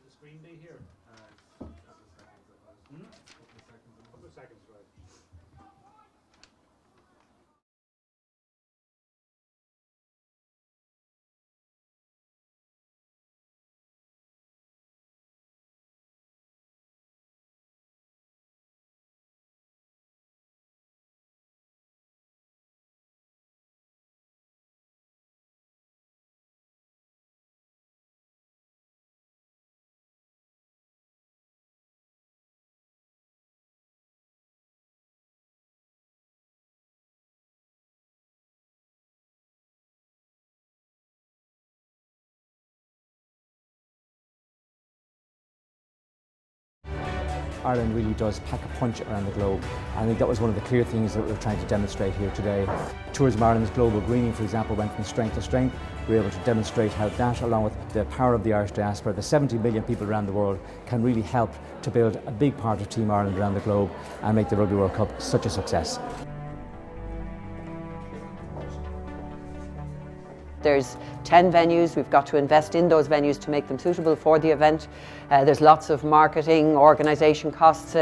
the screen be here? Couple of seconds, Couple of seconds, right. Ireland really does pack a punch around the globe. I think that was one of the clear things that we're trying to demonstrate here today. Tourism Ireland's global greening, for example, went from strength to strength. We were able to demonstrate how that, along with the power of the Irish diaspora, the 70 million people around the world, can really help to build a big part of Team Ireland around the globe and make the Rugby World Cup such a success. There's 10 venues. We've got to invest in those venues to make them suitable for the event. There's lots of marketing, organisation costs,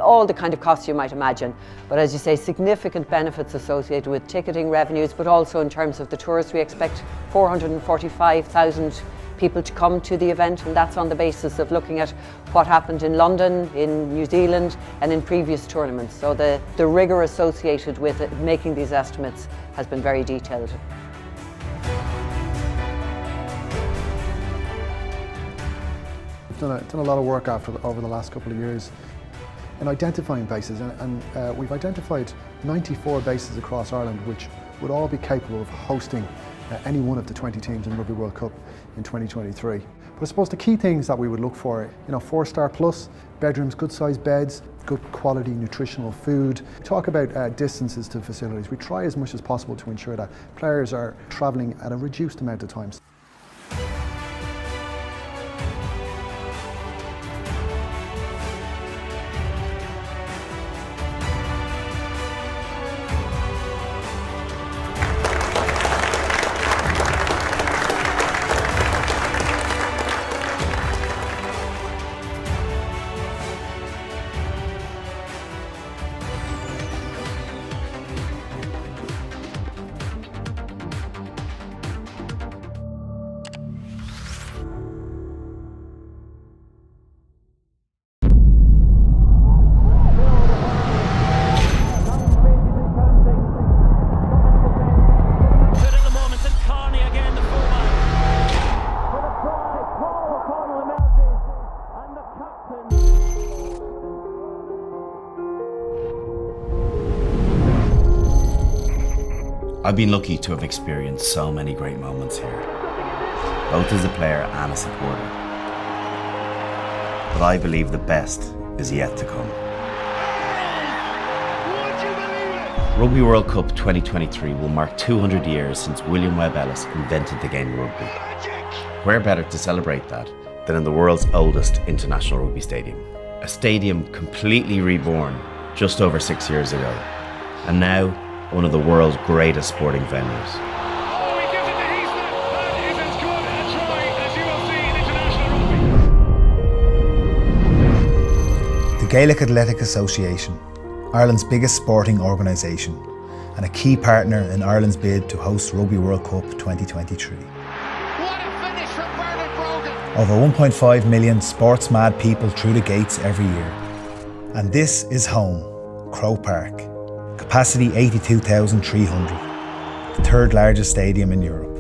all the kind of costs you might imagine. But as you say, significant benefits associated with ticketing revenues, but also in terms of the tourists. We expect 445,000 people to come to the event, and that's on the basis of looking at what happened in London, in New Zealand and in previous tournaments. So the rigour associated with making these estimates has been very detailed. We've done a lot of work over the last couple of years in identifying bases, and we've identified 94 bases across Ireland which would all be capable of hosting any one of the 20 teams in Rugby World Cup in 2023. But I suppose the key things that we would look for, 4-star plus, bedrooms, good sized beds, good quality nutritional food. We talk about distances to facilities. We try as much as possible to ensure that players are travelling at a reduced amount of times. I've been lucky to have experienced so many great moments here, both as a player and a supporter. But I believe the best is yet to come. Rugby World Cup 2023 will mark 200 years since William Webb Ellis invented the game of rugby. Where better to celebrate that than in the world's oldest international rugby stadium? A stadium completely reborn just over 6 years ago, and now one of the world's greatest sporting venues. The Gaelic Athletic Association, Ireland's biggest sporting organisation, and a key partner in Ireland's bid to host Rugby World Cup 2023. Over 1.5 million sports-mad people through the gates every year. And this is home, Croke Park. Capacity 82,300, the third largest stadium in Europe.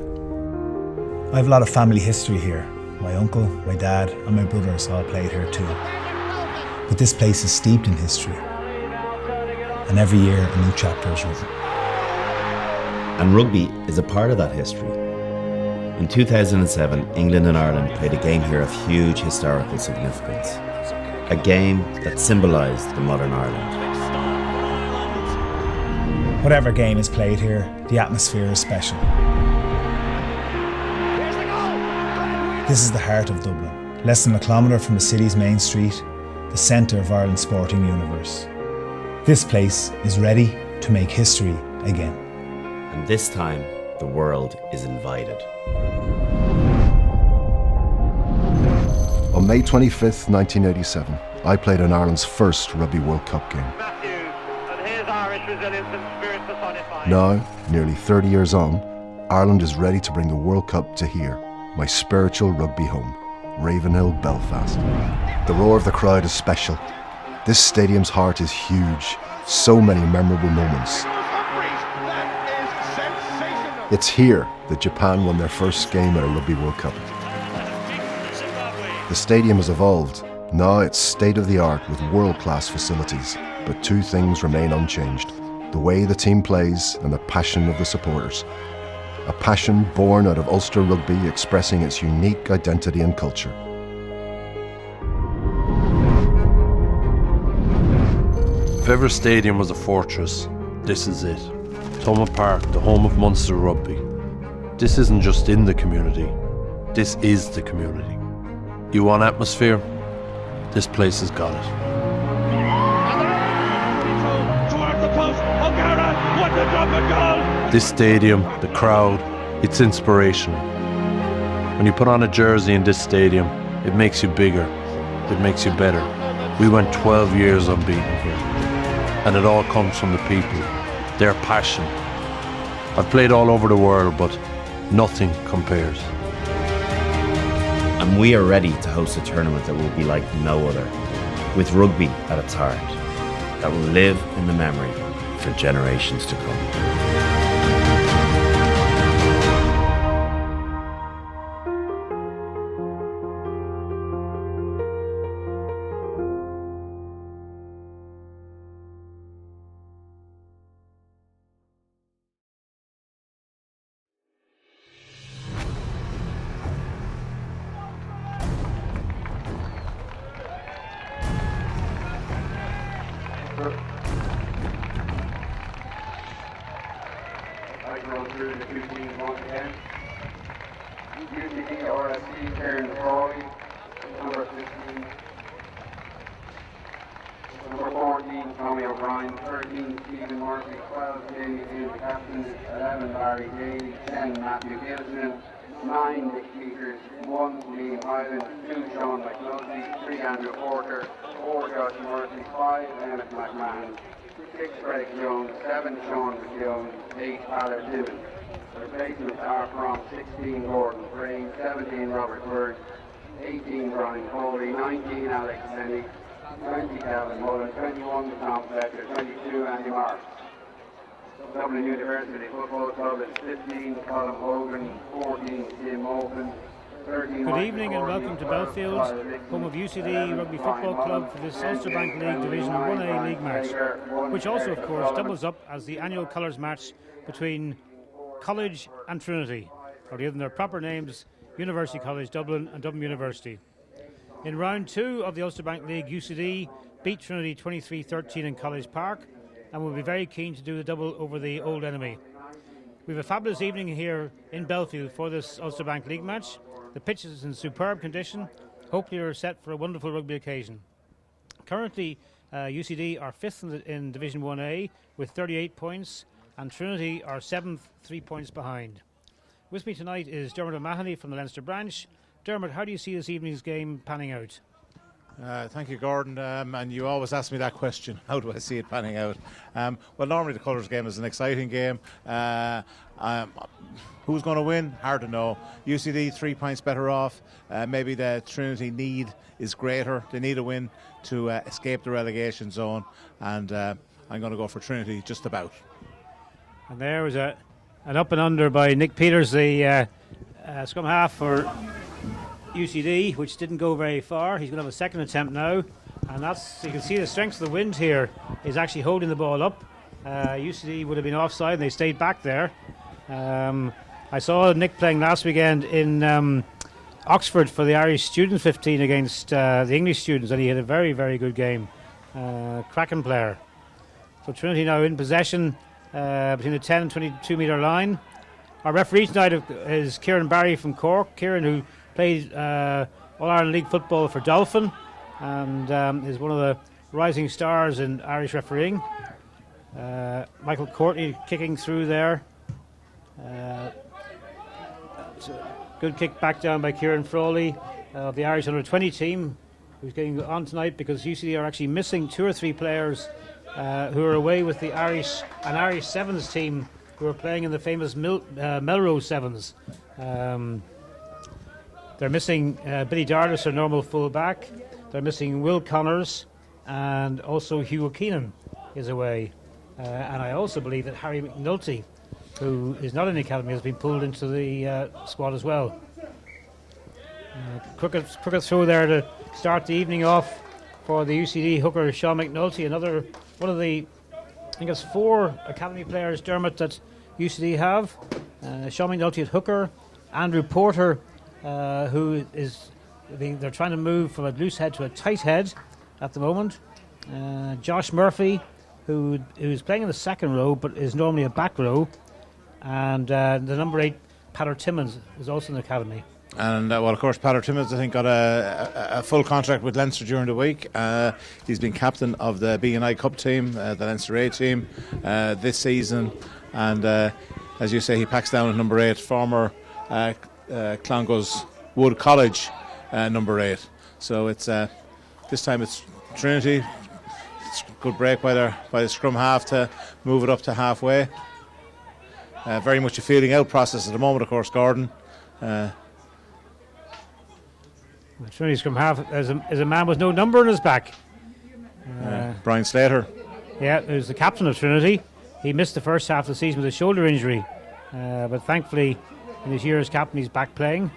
I have a lot of family history here. My uncle, my dad and my brothers all played here too. But this place is steeped in history, and every year a new chapter is written. And rugby is a part of that history. In 2007, England and Ireland played a game here of huge historical significance. A game that symbolised the modern Ireland. Whatever game is played here, the atmosphere is special. This is the heart of Dublin, less than a kilometre from the city's main street, the centre of Ireland's sporting universe. This place is ready to make history again. And this time, the world is invited. On On May 25th, 1987, I played in Ireland's first Rugby World Cup game. Now, nearly 30 years on, Ireland is ready to bring the World Cup to here, my spiritual rugby home, Ravenhill, Belfast. The roar of the crowd is special. This stadium's heart is huge. So many memorable moments. It's here that Japan won their first game at a Rugby World Cup. The stadium has evolved. Now it's state-of-the-art with world-class facilities. But two things remain unchanged: the way the team plays and the passion of the supporters. A passion born out of Ulster rugby expressing its unique identity and culture. If ever stadium was a fortress, this is it. Thomond Park, the home of Munster rugby. This isn't just in the community, this is the community. You want atmosphere? This place has got it. This stadium, the crowd, it's inspirational. When you put on a jersey in this stadium, it makes you bigger, it makes you better. We went 12 years unbeaten here. And it all comes from the people, their passion. I've played all over the world, but nothing compares. And we are ready to host a tournament that will be like no other, with rugby at its heart, that will live in the memory for generations to come. I go through the two teams once again. UCD RSC, Karen Crowley, number 15. Number 14, Tommy O'Brien, 13, Stephen Murphy, 12, Jamie Hill, the captain, 11, Barry Daly, 10, Matthew Gilson, 9, Nick Peters, 1, Liam Hyland, 2, Sean McNulty, 3, Andrew Porter, 4, Josh Murphy, 5, Emmett McMahon, 6, Greg Jones, 7, Sean McKeown, 8, Tyler Timmons. The replacements are from 16, Gordon Gray, 17, Robert Bird, 18, Brian Foley, 19, Alex Penny, 20, Calvin Mullen, 21, Tom Fletcher, 22, Andy Marks. Dublin University Football Club is 15, Colin Hogan, 14, Tim Open, 13, Good evening and welcome to Belfield, home of UCD Rugby Football Club for this Ulster Bank League Division 1A League match, which also of course doubles up as the annual colours match between College and Trinity, or given their proper names, University College Dublin and Dublin University. In round 2 of the Ulster Bank League, UCD beat Trinity 23-13 in College Park and will be very keen to do the double over the old enemy. We have a fabulous evening here in Belfield for this Ulster Bank League match. The pitch is in superb condition. Hopefully you're set for a wonderful rugby occasion. Currently UCD are 5th in Division 1A with 38 points and Trinity are 7th, 3 points behind. With me tonight is Dermot O'Mahony from the Leinster branch. Dermot, how do you see this evening's game panning out? Thank you, Gordon. And you always ask me that question. How do I see it panning out? Well, normally the colours game is an exciting game. Who's going to win? Hard to know. UCD 3 points better off. Maybe the Trinity need is greater. They need a win to escape the relegation zone. And I'm going to go for Trinity just about. And there was an up and under by Nick Peters, the scrum half for UCD, which didn't go very far. He's going to have a second attempt now, and that's, you can see the strength of the wind here is actually holding the ball up. UCD would have been offside and they stayed back there. I saw Nick playing last weekend in Oxford for the Irish Students 15 against the English students, and he had a very, very good game. Cracking player. So Trinity now in possession between the 10 and 22 metre line. Our referee tonight is Kieran Barry from Cork. Kieran, who played All-Ireland League football for Dolphin and is one of the rising stars in Irish refereeing. Michael Courtney kicking through there. It's a good kick back down by Kieran Frawley. of the Irish under-20 team, who's getting on tonight because UCD are actually missing 2 or 3 players who are away with an Irish Sevens team who are playing in the famous Melrose Sevens. They're missing Billy Dardis, their normal full-back. They're missing Will Connors, and also Hugo Keenan is away. And I also believe that Harry McNulty, who is not in the academy, has been pulled into the squad as well. Crooked throw there to start the evening off for the UCD hooker Sean McNulty, another one of the, I think it's 4 academy players, Dermot, that UCD have. Sean McNulty at hooker, Andrew Porter, who is, they're trying to move from a loose head to a tight head at the moment. Josh Murphy, who's playing in the second row but is normally a back row, and the number 8 Patter Timmins is also in the academy. And well, of course, Patter Timmins, I think, got a full contract with Leinster during the week. He's been captain of the B&I Cup team, the Leinster A team, this season. And as you say, he packs down at number 8, former Clongowes Wood College number 8. So it's this time it's Trinity. It's a good break by the scrum half to move it up to halfway. Very much a feeling out process at the moment, of course, Gordon. Trinity scrum half is a man with no number on his back. Brian Slater. Yeah, who's the captain of Trinity. He missed the first half of the season with a shoulder injury, but thankfully in his year as captain he's back playing.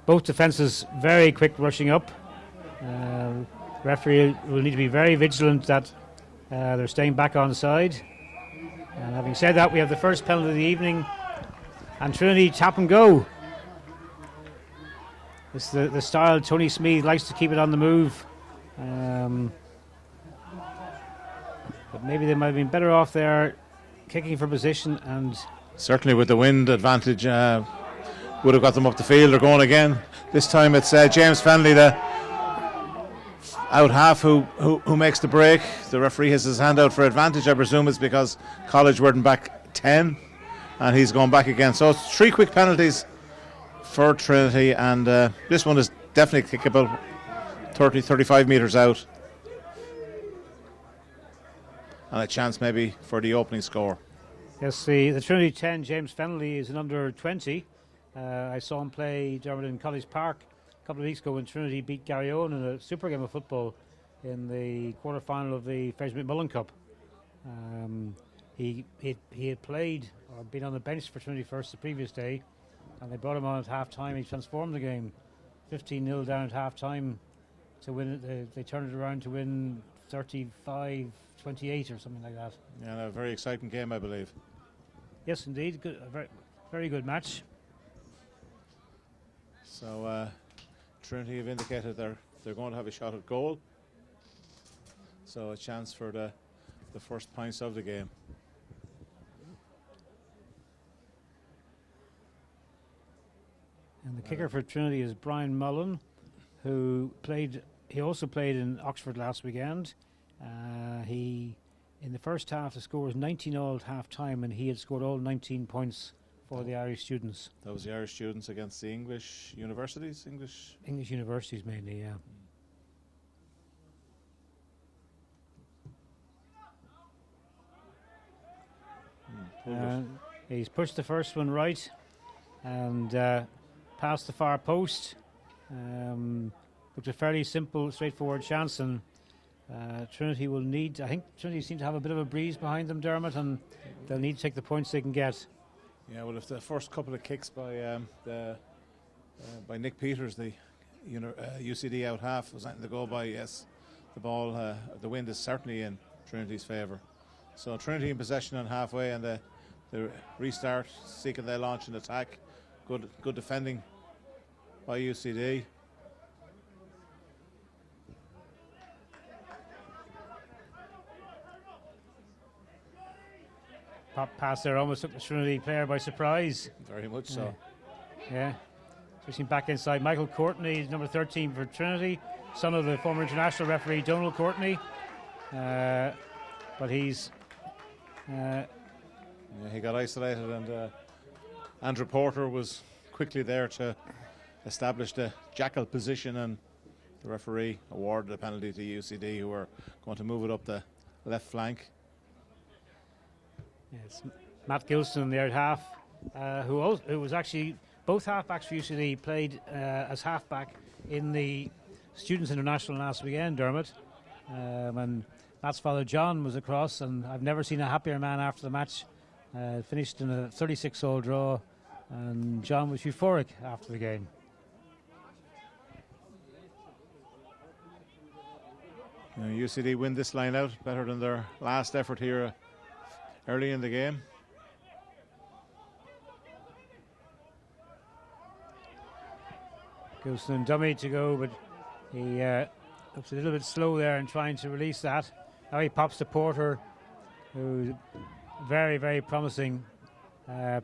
Both defences very quick rushing up. Referee will need to be very vigilant that they're staying back on side. And having said that, we have the first penalty of the evening, and Trinity tap and go. It's the style Tony Smeeth likes to keep it on the move. But maybe they might have been better off there kicking for position, and certainly with the wind advantage would have got them up the field. They're going again. This time it's James Fenley, the out half, who makes the break. The referee has his hand out for advantage. I presume it's because College weren't back 10 and he's going back again. So it's 3 quick penalties for Trinity, and this one is definitely kick about 30-35 metres out, and a chance maybe for the opening score. Yes, the Trinity 10, James Fennelly, is an under 20. I saw him play Dermot in College Park a couple of weeks ago when Trinity beat Garryowen in a super game of football in the quarter-final of the Fraser McMullen Cup. He had played or been on the bench for Trinity first the previous day, and they brought him on at half-time. He transformed the game, 15-0 down at half-time to win it. They turned it around to win 35-28 or something like that. Yeah, a very exciting game, I believe. Yes, indeed. Good, a very, very good match. So Trinity have indicated they're going to have a shot at goal. So a chance for the first points of the game. And the kicker for Trinity is Brian Mullen, who also played in Oxford last weekend. In the first half, the score was 19-0 at half-time, and he had scored all 19 points for the Irish students. That was the Irish students against the English universities? English universities mainly, yeah. He's pushed the first one right and past the far post. Looked a fairly simple, straightforward chance, and Trinity will need, I think Trinity seem to have a bit of a breeze behind them, Dermot, and they'll need to take the points they can get. Yeah, well, if the first couple of kicks by Nick Peters, the UCD out half, was anything to go by, yes, the wind is certainly in Trinity's favour. So Trinity in possession on halfway, and the restart, seeking their launch and attack. Good defending by UCD. Pop pass there almost took the Trinity player by surprise. Very much so. Yeah. Switching back inside, Michael Courtney, number 13 for Trinity, son of the former international referee Donald Courtney. But he's... yeah, he got isolated, and Andrew Porter was quickly there to established a jackal position, and the referee awarded a penalty to UCD, who are going to move it up the left flank. Yes, Matt Gilson, the out half, who was actually both halfbacks for UCD, played as halfback in the Students' International last weekend, Dermot. And Matt's father John was across, and I've never seen a happier man after the match. Finished in a 36-all draw, and John was euphoric after the game. UCD win this line out better than their last effort here early in the game. Gilson and dummy to go, but he looks a little bit slow there in trying to release that. Now he pops to Porter, who's very, very promising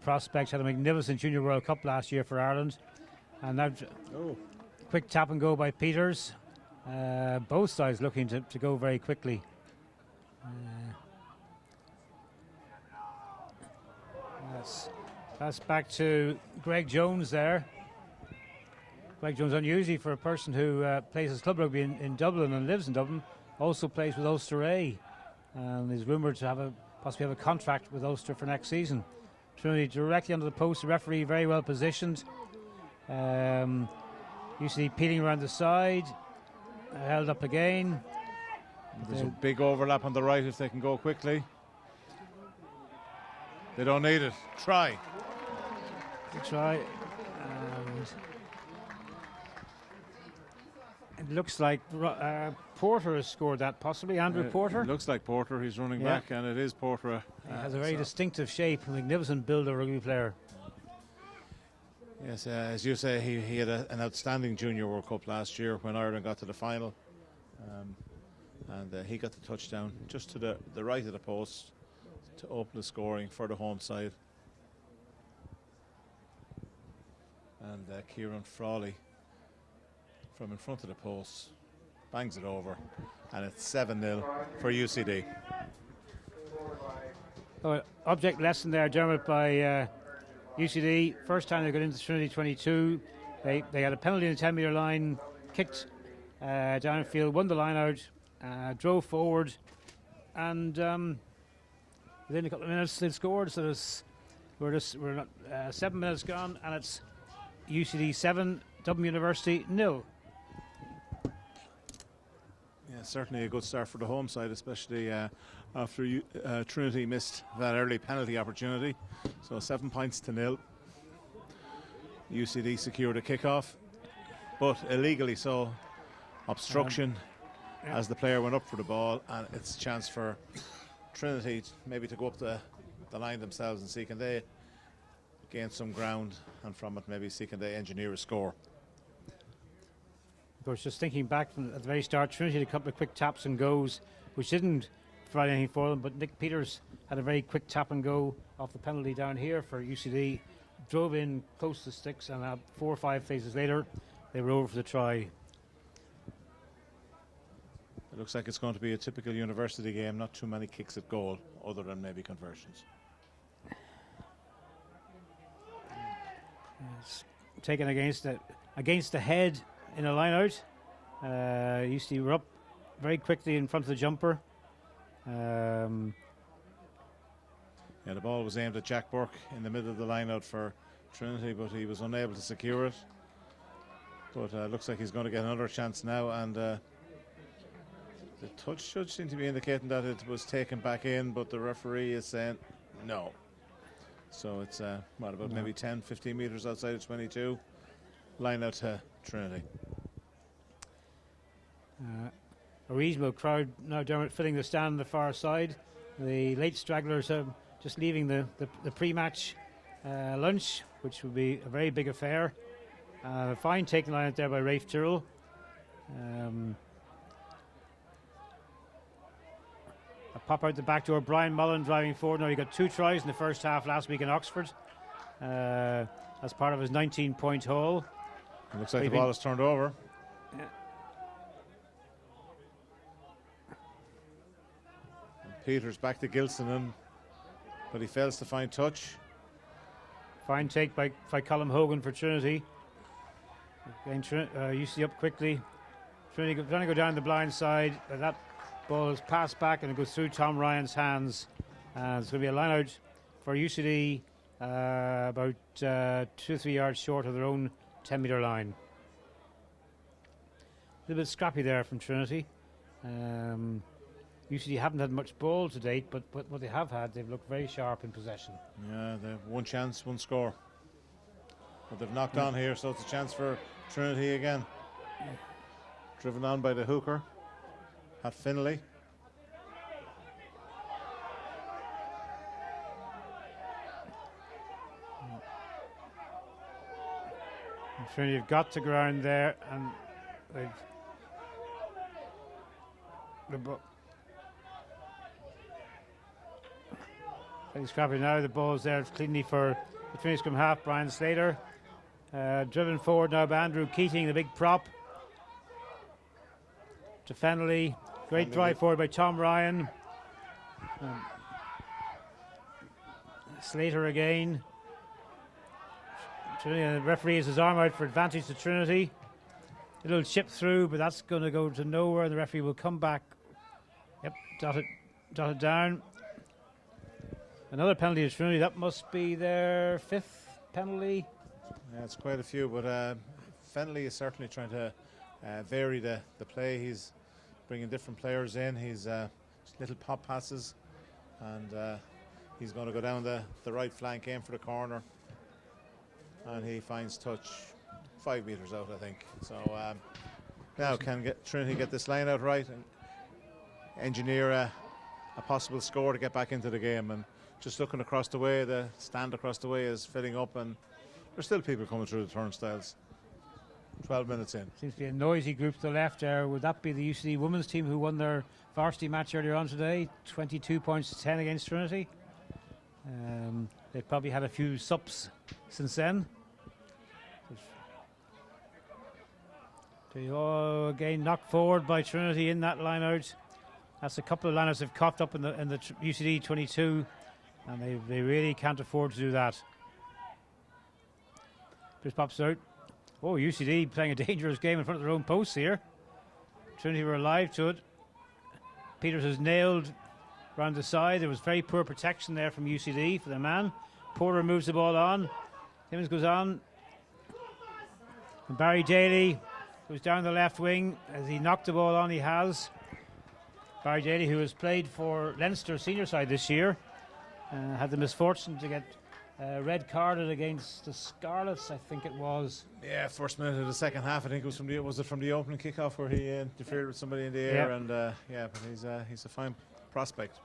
prospect. Had a magnificent Junior World Cup last year for Ireland. And now quick tap and go by Peters. Both sides looking to go very quickly. That's back to Greg Jones there. Greg Jones, unusually for a person who plays as club rugby in Dublin and lives in Dublin, also plays with Ulster A, and is rumoured to possibly have a contract with Ulster for next season. Trinity directly under the post, the referee very well positioned. UCD peeling around the side, held up again. There's a big overlap on the right if they can go quickly. They don't need it. Try. Good try. And it looks like Porter has scored that, possibly. Andrew Porter? It looks like Porter. He's running back, and it is Porter. He has a very distinctive shape, a magnificent builder rugby player. Yes, as you say, he had an outstanding Junior World Cup last year when Ireland got to the final. And he got the touchdown just to the right of the post to open the scoring for the home side. And Kieran Frawley from in front of the post bangs it over, and it's 7-0 for UCD. Object lesson there, Dermot, by UCD. First time they got into Trinity 22. They had a penalty in the 10-metre line, kicked downfield, won the line out, drove forward, and within a couple of minutes they scored. So we're 7 minutes gone, and it's UCD 7, Dublin University 0. Yeah, certainly a good start for the home side, especially after Trinity missed that early penalty opportunity. So 7 points to 0. UCD secured a kickoff, but illegally so. Obstruction as the player went up for the ball, and it's a chance for Trinity maybe to go up the line themselves and see can they gain some ground, and from it maybe see can they engineer a score. Of course, just thinking back from at the very start, Trinity had a couple of quick taps and goes, which didn't provide anything for them, but Nick Peters had a very quick tap and go off the penalty down here for UCD, drove in close to the sticks, and 4 or 5 phases later, they were over for the try. It looks like it's going to be a typical university game, not too many kicks at goal, other than maybe conversions. It's taken against the head in a line out. UCD were up very quickly in front of the jumper. Yeah, the ball was aimed at Jack Burke in the middle of the line out for Trinity, but he was unable to secure it. But looks like he's going to get another chance now, and the touch should seem to be indicating that it was taken back in, but the referee is saying no. So it's about maybe 10-15 metres outside of 22. Line out to Trinity. A reasonable crowd now, Dermot, filling the stand on the far side. The late stragglers are just leaving the pre-match lunch, which will be a very big affair. Fine taken line out there by Rafe Tyrrell. A pop out the back door. Brian Mullen driving forward. Now he got 2 tries in the first half last week in Oxford as part of his 19-point haul. It looks like the ball is turned over. Yeah. Peters back to Gilson, but he fails to find touch. Fine take by Colm Hogan for Trinity. Again, UCD up quickly. Trinity trying to go down the blind side. That ball is passed back and it goes through Tom Ryan's hands. And it's going to be a line out for UCD about 2 or 3 yards short of their own 10-metre line. A little bit scrappy there from Trinity. UCD haven't had much ball to date, but what they have had, they've looked very sharp in possession. Yeah, they have one chance, one score. But they've knocked on here, so it's a chance for Trinity again. Driven on by the hooker at Finlay. Trinity have got to ground there, and they've very scrappy now. The ball's there cleanly for the Trinity scrum half, Brian Slater. Driven forward now by Andrew Keating, the big prop. To Fennelly. Great drive forward by Tom Ryan. Slater again. Trinity, the referee has his arm out for advantage to Trinity. A little chip through, but that's going to go to nowhere. The referee will come back. Yep, dotted down. Another penalty to Trinity. That must be their 5th penalty. Yeah, it's quite a few, but Fennelly is certainly trying to vary the play. He's bringing different players in. He's little pop passes, and he's going to go down the right flank, aim for the corner, and he finds touch 5 metres out, I think. So now can Trinity get this line out right and engineer a possible score to get back into the game? And just looking across the way, the stand across the way is filling up, and there's still people coming through the turnstiles. 12 minutes in. Seems to be a noisy group to the left there. Would that be the UCD women's team who won their varsity match earlier on today? 22 points to 10 against Trinity. They've probably had a few sups since then. Again knocked forward by Trinity in that line out. That's a couple of lineouts they've coughed up in the UCD 22, and they really can't afford to do that. Just pops out. Oh, UCD playing a dangerous game in front of their own posts here. Trinity were alive to it. Peters has nailed round the side. There was very poor protection there from UCD for the man. Porter moves the ball on. Timmins goes on. And Barry Daly goes down the left wing as he knocked the ball on. He has. Barry Daly, who has played for Leinster senior side this year, had the misfortune to get red carded against the Scarlets, I think it was. Yeah, first minute of the second half. I think it was from the opening kickoff where he interfered with somebody in the air, and but he's a fine prospect.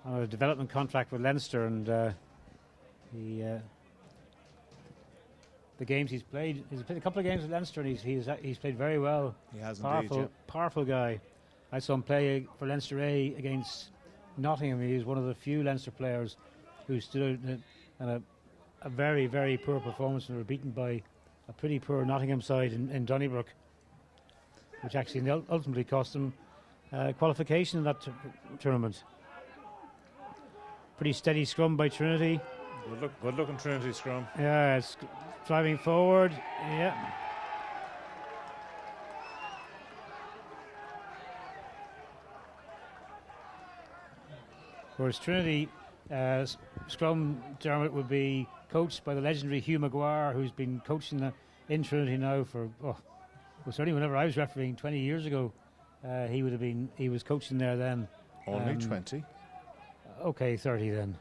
On a development contract with Leinster, and the games he's played a couple of games with Leinster, and he's played very well. He has powerful, indeed, yeah. Powerful guy. I saw him play for Leinster A against Nottingham. He's one of the few Leinster players who stood out in a very, very poor performance, and were beaten by a pretty poor Nottingham side in Donnybrook, which actually ultimately cost them qualification in that tournament. Pretty steady scrum by Trinity. Good looking Trinity scrum. Yeah, it's driving forward. Yeah. Whereas Trinity scrum, Dermot, would be coached by the legendary Hugh Maguire, who's been coaching in Trinity now for certainly whenever I was refereeing 20 years ago, he was coaching there then. Only 20. Okay, 30 then.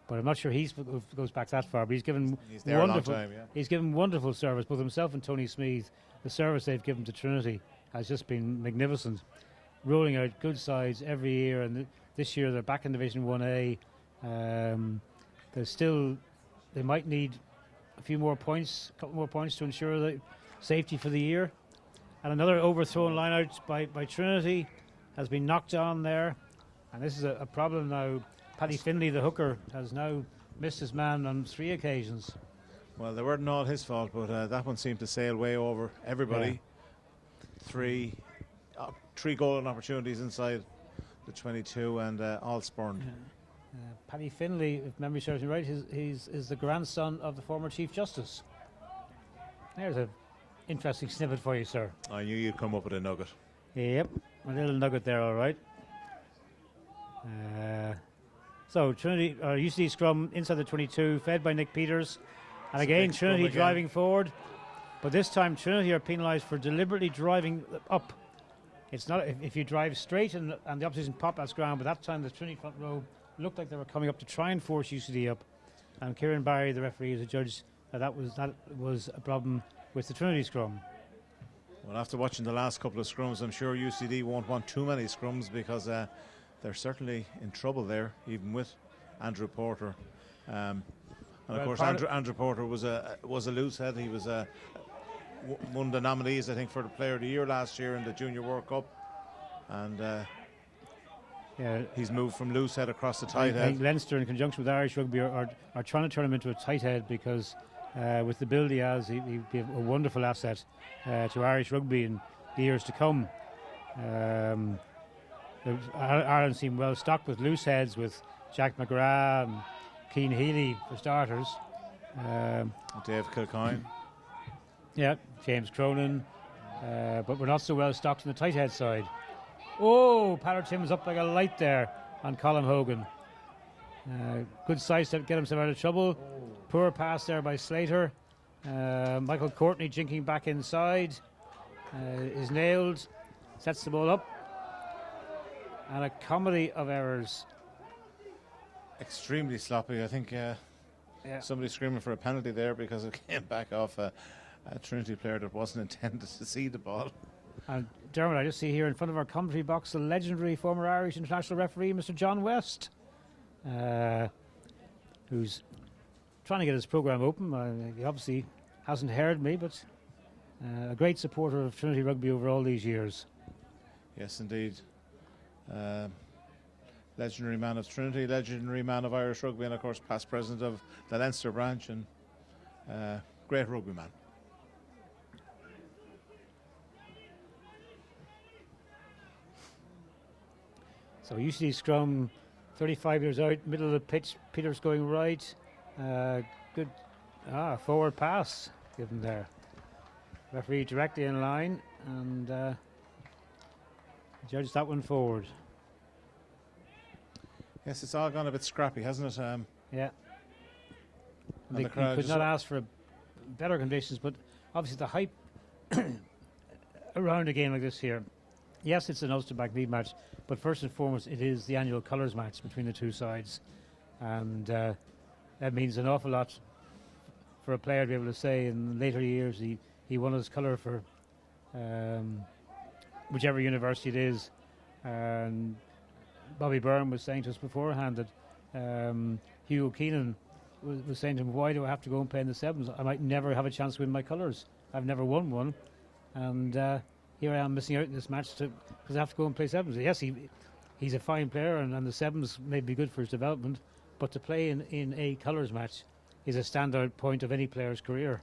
But I'm not sure he goes back that far. But he's given there wonderful. A long time, yeah. He's given wonderful service. Both himself and Tony Smeeth, the service they've given to Trinity has just been magnificent. Rolling out good sides every year, and this year they're back in Division 1A. They might need a couple more points to ensure the safety for the year. And another overthrown line out by Trinity has been knocked on there. And this is a problem now. Paddy Finlay, the hooker, has now missed his man on 3 occasions. Well, they weren't all his fault, but that one seemed to sail way over everybody. Yeah. Three golden opportunities inside the 22, and all spurned. Yeah. Paddy Finlay, if memory serves me right, is the grandson of the former Chief Justice. There's an interesting snippet for you, sir. I knew you'd come up with a nugget. Yep, a little nugget there, all right. So Trinity, UCD scrum inside the 22, fed by Nick Peters. And again, Trinity driving forward. But this time, Trinity are penalised for deliberately driving up. It's not if you drive straight and the opposition pop, that's ground. But that time, the Trinity front row looked like they were coming up to try and force UCD up. And Kieran Barry, the referee, is a judge. That was a problem with the Trinity scrum. Well, after watching the last couple of scrums, I'm sure UCD won't want too many scrums because they're certainly in trouble there, even with Andrew Porter. And of course, Andrew Porter was a loose head. He was one of the nominees, I think, for the Player of the Year last year in the Junior World Cup. And he's moved from loose head across the tight head. I think Leinster, in conjunction with Irish Rugby, are trying to turn him into a tight head because with the build he has, he'd be a wonderful asset to Irish Rugby in the years to come. Ireland seem well stocked with loose heads, with Jack McGrath and Keane Healy for starters. Dave Kilcoyne. Yeah, James Cronin. But we're not so well stocked on the tight head side. Oh, Patter Tim's up like a light there on Colin Hogan. Good size to get himself out of trouble. Poor pass there by Slater. Michael Courtney jinking back inside. Is nailed. Sets the ball up. And a comedy of errors. Extremely sloppy. I think somebody screaming for a penalty there because it came back off a Trinity player that wasn't intended to see the ball. And Dermot, I just see here in front of our commentary box the legendary former Irish international referee, Mr. John West, who's trying to get his programme open. He obviously hasn't heard me, but a great supporter of Trinity Rugby over all these years. Yes, indeed. Legendary man of Trinity, legendary man of Irish Rugby, and of course past president of the Leinster branch, and great rugby man. So UCD scrum, 35 years out, middle of the pitch, Peters going right. Good forward pass given there. Referee directly in line and judged that one forward. Yes, it's all gone a bit scrappy, hasn't it? Yeah. They could not ask for better conditions, but obviously the hype around a game like this here. Yes, it's an Ulster Bank League match, but first and foremost, it is the annual colours match between the two sides. And that means an awful lot for a player to be able to say in later years he won his colour for whichever university it is. And Bobby Byrne was saying to us beforehand that Hugh Keenan was saying to him, why do I have to go and play in the sevens? I might never have a chance to win my colours. I've never won one. And here I am missing out in this match because I have to go and play sevens. Yes, he's a fine player and the sevens may be good for his development, but to play in a colours match is a standout point of any player's career.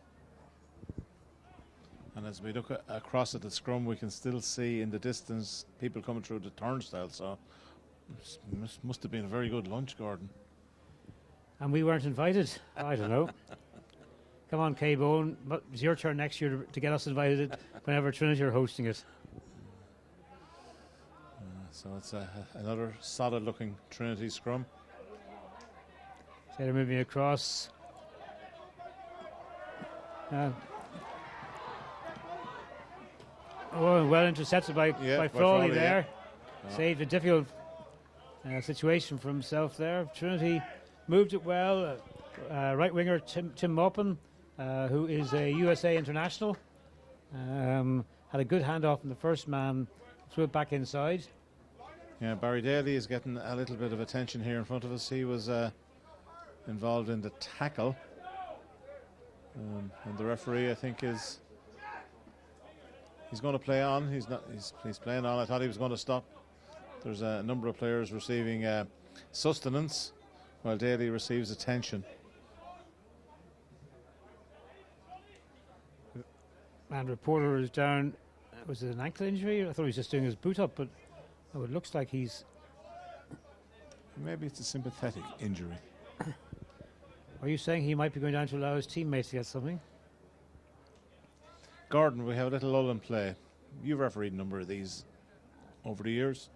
And as we look across at the scrum, we can still see in the distance people coming through the turnstile, so must have been a very good lunch, Gordon. And we weren't invited. I don't know. Come on, Kay Bone. It's your turn next year to get us invited whenever Trinity are hosting it. So it's another solid-looking Trinity scrum. So they're moving across. Well intercepted by Frawley there. Yeah. Saved a difficult situation for himself there. Trinity moved it well. Right winger Tim Maupin, who is a USA international, had a good handoff from the first man, threw it back inside. Yeah, Barry Daly is getting a little bit of attention here in front of us. He was involved in the tackle, and the referee, I think, he's going to play on. He's not. He's playing on. I thought he was going to stop. There's a number of players receiving sustenance while Daly receives attention. And Reporter is down. Was it an ankle injury? I thought he was just doing his boot up, but it looks like he's Maybe it's a sympathetic injury. Are you saying he might be going down to allow his teammates to get something? Gordon, we have a little lull in play. You've refereed a number of these over the years.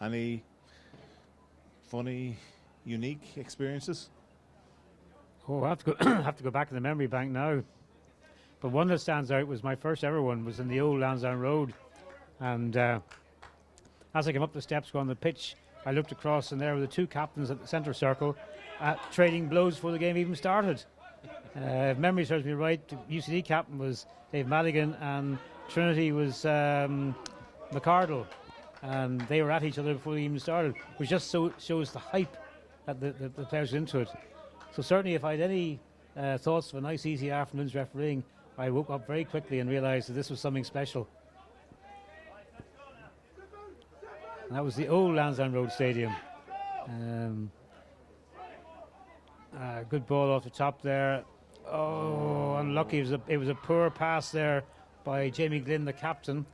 Any funny, unique experiences? Oh, I have to go, have to go back in the memory bank now. But one that stands out was my first ever one, was in the old Lansdowne Road. And as I came up the steps going on the pitch, I looked across and there were the two captains at the centre circle trading blows before the game even started. If memory serves me right, the UCD captain was Dave Madigan and Trinity was McCardle. And they were at each other before they even started, which just shows the hype that the players were into it. So certainly if I had any thoughts of a nice easy afternoon's refereeing, I woke up very quickly and realised that this was something special. And that was the old Lansdowne Road Stadium. Good ball off the top there. Oh, unlucky. It was a poor pass there by Jamie Glynn, the captain.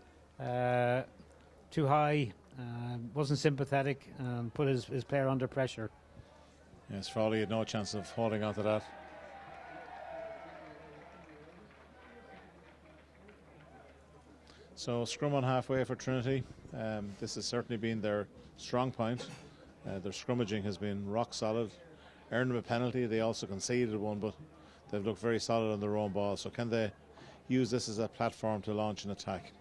Too high, wasn't sympathetic, and put his player under pressure. Yes, Frawley had no chance of holding on to that. So scrum on halfway for Trinity. This has certainly been their strong point. Their scrummaging has been rock solid. Earned them a penalty. They also conceded one, but they've looked very solid on their own ball. So can they use this as a platform to launch an attack?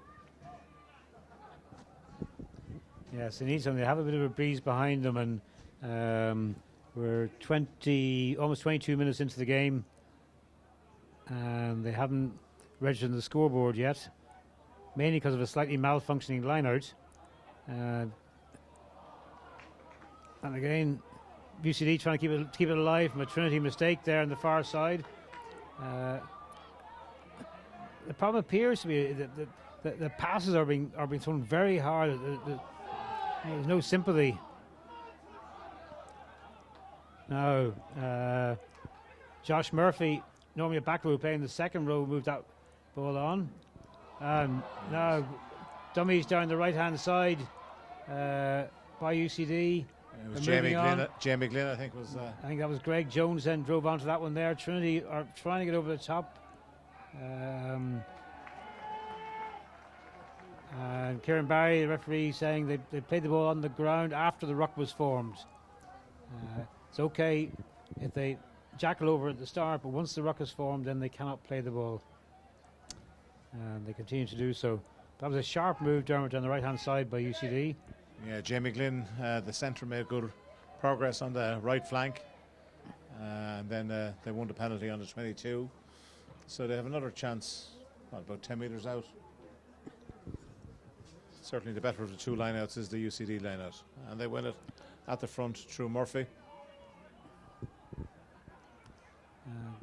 Yes, they need something. They have a bit of a breeze behind them, and we're almost 22 minutes into the game, and they haven't registered on the scoreboard yet, mainly because of a slightly malfunctioning line-out. And again, UCD trying to keep it alive from a Trinity mistake there on the far side. The problem appears to be that the passes are being thrown very hard. There's no sympathy. No. Josh Murphy, normally a back row playing the second row, moved that ball on. Now dummies down the right hand side by UCD. It was Jamie Glynn, I think was. I think that was Greg Jones then drove onto that one there. Trinity are trying to get over the top. And Kieran Barry, the referee, saying they played the ball on the ground after the ruck was formed. It's okay if they jackal over at the start, but once the ruck is formed, then they cannot play the ball. And they continue to do so. That was a sharp move, Dermot, on the right-hand side by UCD. Yeah, Jamie Glynn, the centre, made good progress on the right flank. And then they won the penalty on the 22. So they have another chance, about 10 metres out. Certainly the better of the two lineouts is the UCD lineout. And they win it at the front through Murphy.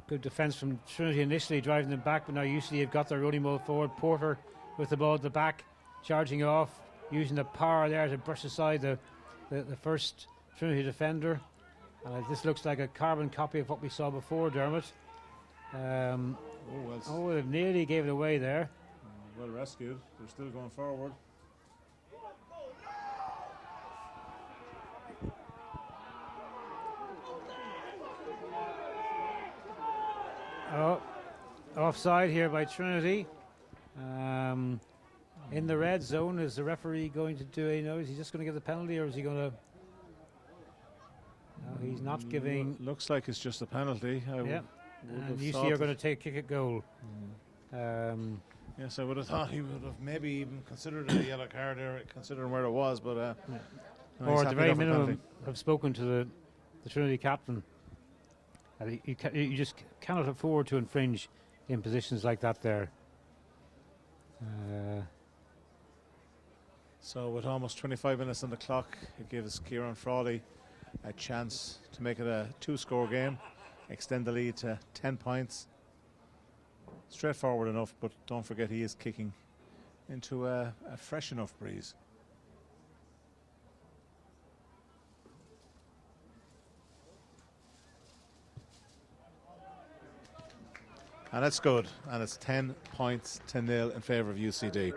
Good defence from Trinity initially, driving them back, but now UCD have got their rolling ball forward. Porter with the ball at the back, charging off, using the power there to brush aside the first Trinity defender. This looks like a carbon copy of what we saw before, Dermot. They've nearly gave it away there. Well rescued. They're still going forward. Offside here by Trinity. In the red zone, is the referee going to do is he just going to give the penalty, or is he going to? No, he's not giving. Looks like it's just a penalty. And UCD are going to take a kick at goal. Yes, I would have thought he would have maybe even considered a yellow card there, considering where it was, but or at the very minimum, have spoken to the Trinity captain. You just cannot afford to infringe in positions like that there. So with almost 25 minutes on the clock, it gives Kieran Frawley a chance to make it a 2-score game, extend the lead to 10 points. Straightforward enough, but don't forget he is kicking into a fresh enough breeze. And that's good, and it's 10 points to 0 in favour of UCD.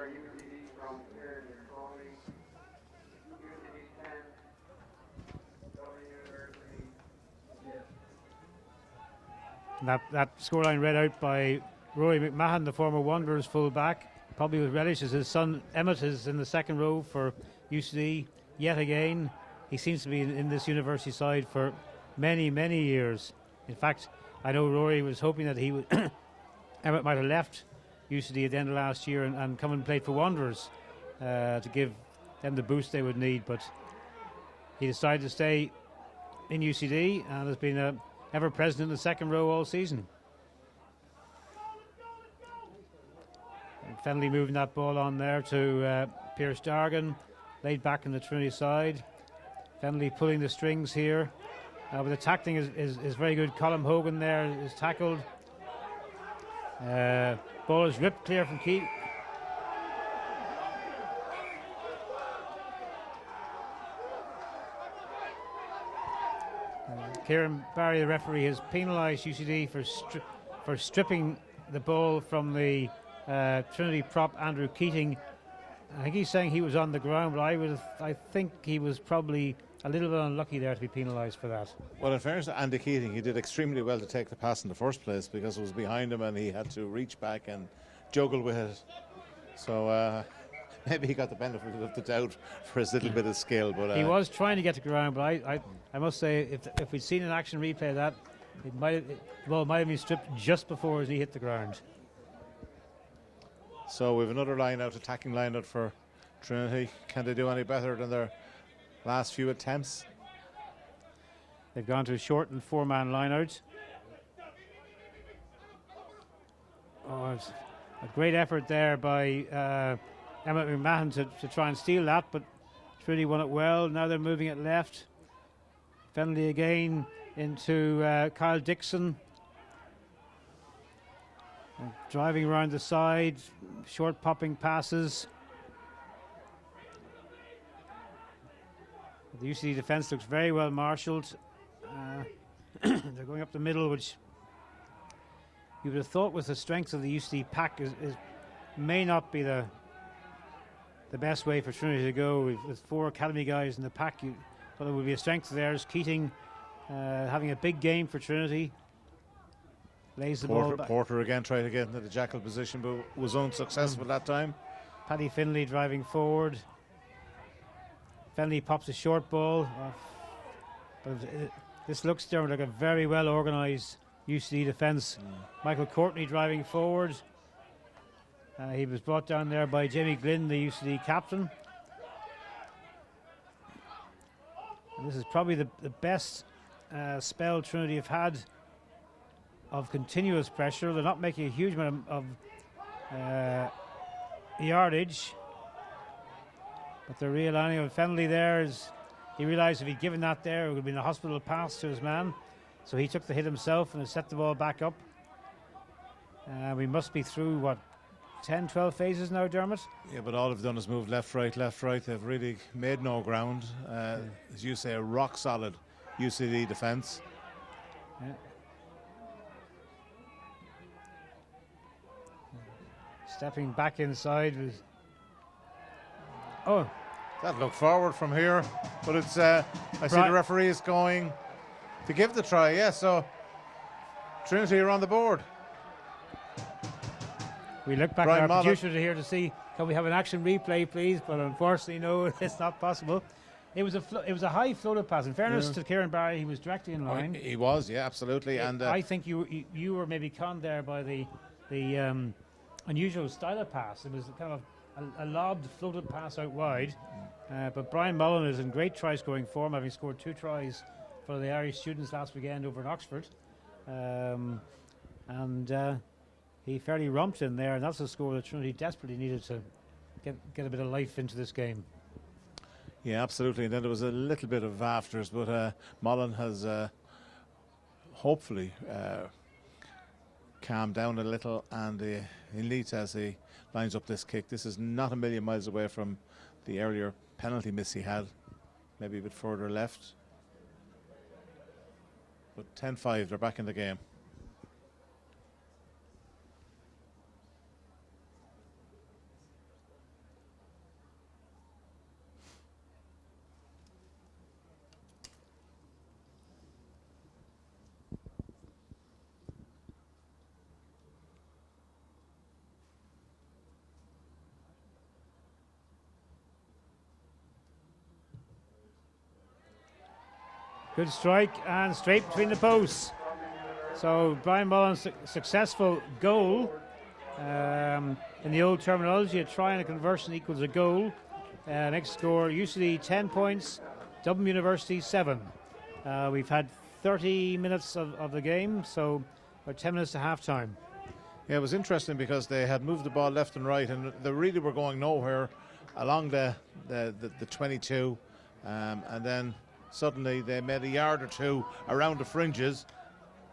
And that scoreline read out by Rory McMahon, the former Wanderers full-back, probably with relish, as his son Emmett is in the second row for UCD yet again. He seems to be in this university side for many, many years. In fact, I know Rory was hoping that he would Emmett might have left UCD at the end of last year and come and play for Wanderers to give them the boost they would need, but he decided to stay in UCD and has been ever present in the second row all season. And Fennelly moving that ball on there to Pierce Dargan, laid back in the Trinity side. Fennelly pulling the strings here. But the tackling is very good. Colm Hogan there is tackled. Ball is ripped clear from Keith. Kieran Barry, the referee, has penalised UCD for stripping the ball from the Trinity prop, Andrew Keating. I think he's saying he was on the ground, but I think he was probably a little bit unlucky there to be penalised for that. Well, in fairness to Andy Keating, he did extremely well to take the pass in the first place because it was behind him and he had to reach back and juggle with it. So maybe he got the benefit of the doubt for his little bit of skill. But he was trying to get to ground, but I must say, if we'd seen an action replay of that, the ball might have been stripped just before as he hit the ground. So we've another line out, attacking line out for Trinity. Can they do any better than their last few attempts? They've gone to a shortened four-man line out. Oh, it's a great effort there by Emmett McMahon to try and steal that, but Trinity won it well. Now they're moving it left. Fennelly again into Kyle Dixon. And driving around the side, short popping passes. The UCD defence looks very well marshalled. They're going up the middle, which you would have thought with the strength of the UCD pack may not be the best way for Trinity to go. With four academy guys in the pack, you thought it would be a strength of theirs. Keating having a big game for Trinity. Lays the ball back. Porter again tried to get into the jackal position, but was unsuccessful that time. Paddy Finlay driving forward. Fennelly pops a short ball. But this looks, Dermot, like a very well organised UCD defence. Michael Courtney driving forward. He was brought down there by Jamie Glynn, the UCD captain. And this is probably the best spell Trinity have had of continuous pressure. They're not making a huge amount of yardage, but the realigning of Fennelly there is, he realised if he'd given that there, it would have been a hospital pass to his man. So he took the hit himself and has set the ball back up. We must be through, what, 10, 12 phases now, Dermot? Yeah, but all they've done is move left, right, left, right. They've really made no ground. As you say, a rock solid UCD defence. Yeah. Stepping back inside was... Oh. That looked forward from here, but it's, I see the referee is going to give the try, yeah, so Trinity are on the board. We look back at our producers here to see, can we have an action replay, please? But unfortunately, no, it's not possible. It was a high floated pass. In fairness to Kieran Barry, he was directly in line. He was, yeah, absolutely. And I think you were maybe conned there by the unusual style of pass. It was kind of a lobbed, floated pass out wide. But Brian Mullen is in great try-scoring form, having scored 2 tries for the Irish students last weekend over in Oxford. He fairly romped in there, and that's a score that Trinity desperately needed to get a bit of life into this game. Yeah, absolutely. And then there was a little bit of afters, but Mullen has hopefully calmed down a little, and he leads as he lines up this kick. This is not a million miles away from the earlier penalty miss he had, maybe a bit further left. But 10-5, they're back in the game. Good strike and straight between the posts. So Brian Mullen's successful goal. In the old terminology, a try and a conversion equals a goal. Next score, UCD 10 points, Dublin University 7. We've had 30 minutes of the game, so about 10 minutes to half time. Yeah, it was interesting because they had moved the ball left and right, and they really were going nowhere along the 22, and then suddenly they made a yard or two around the fringes,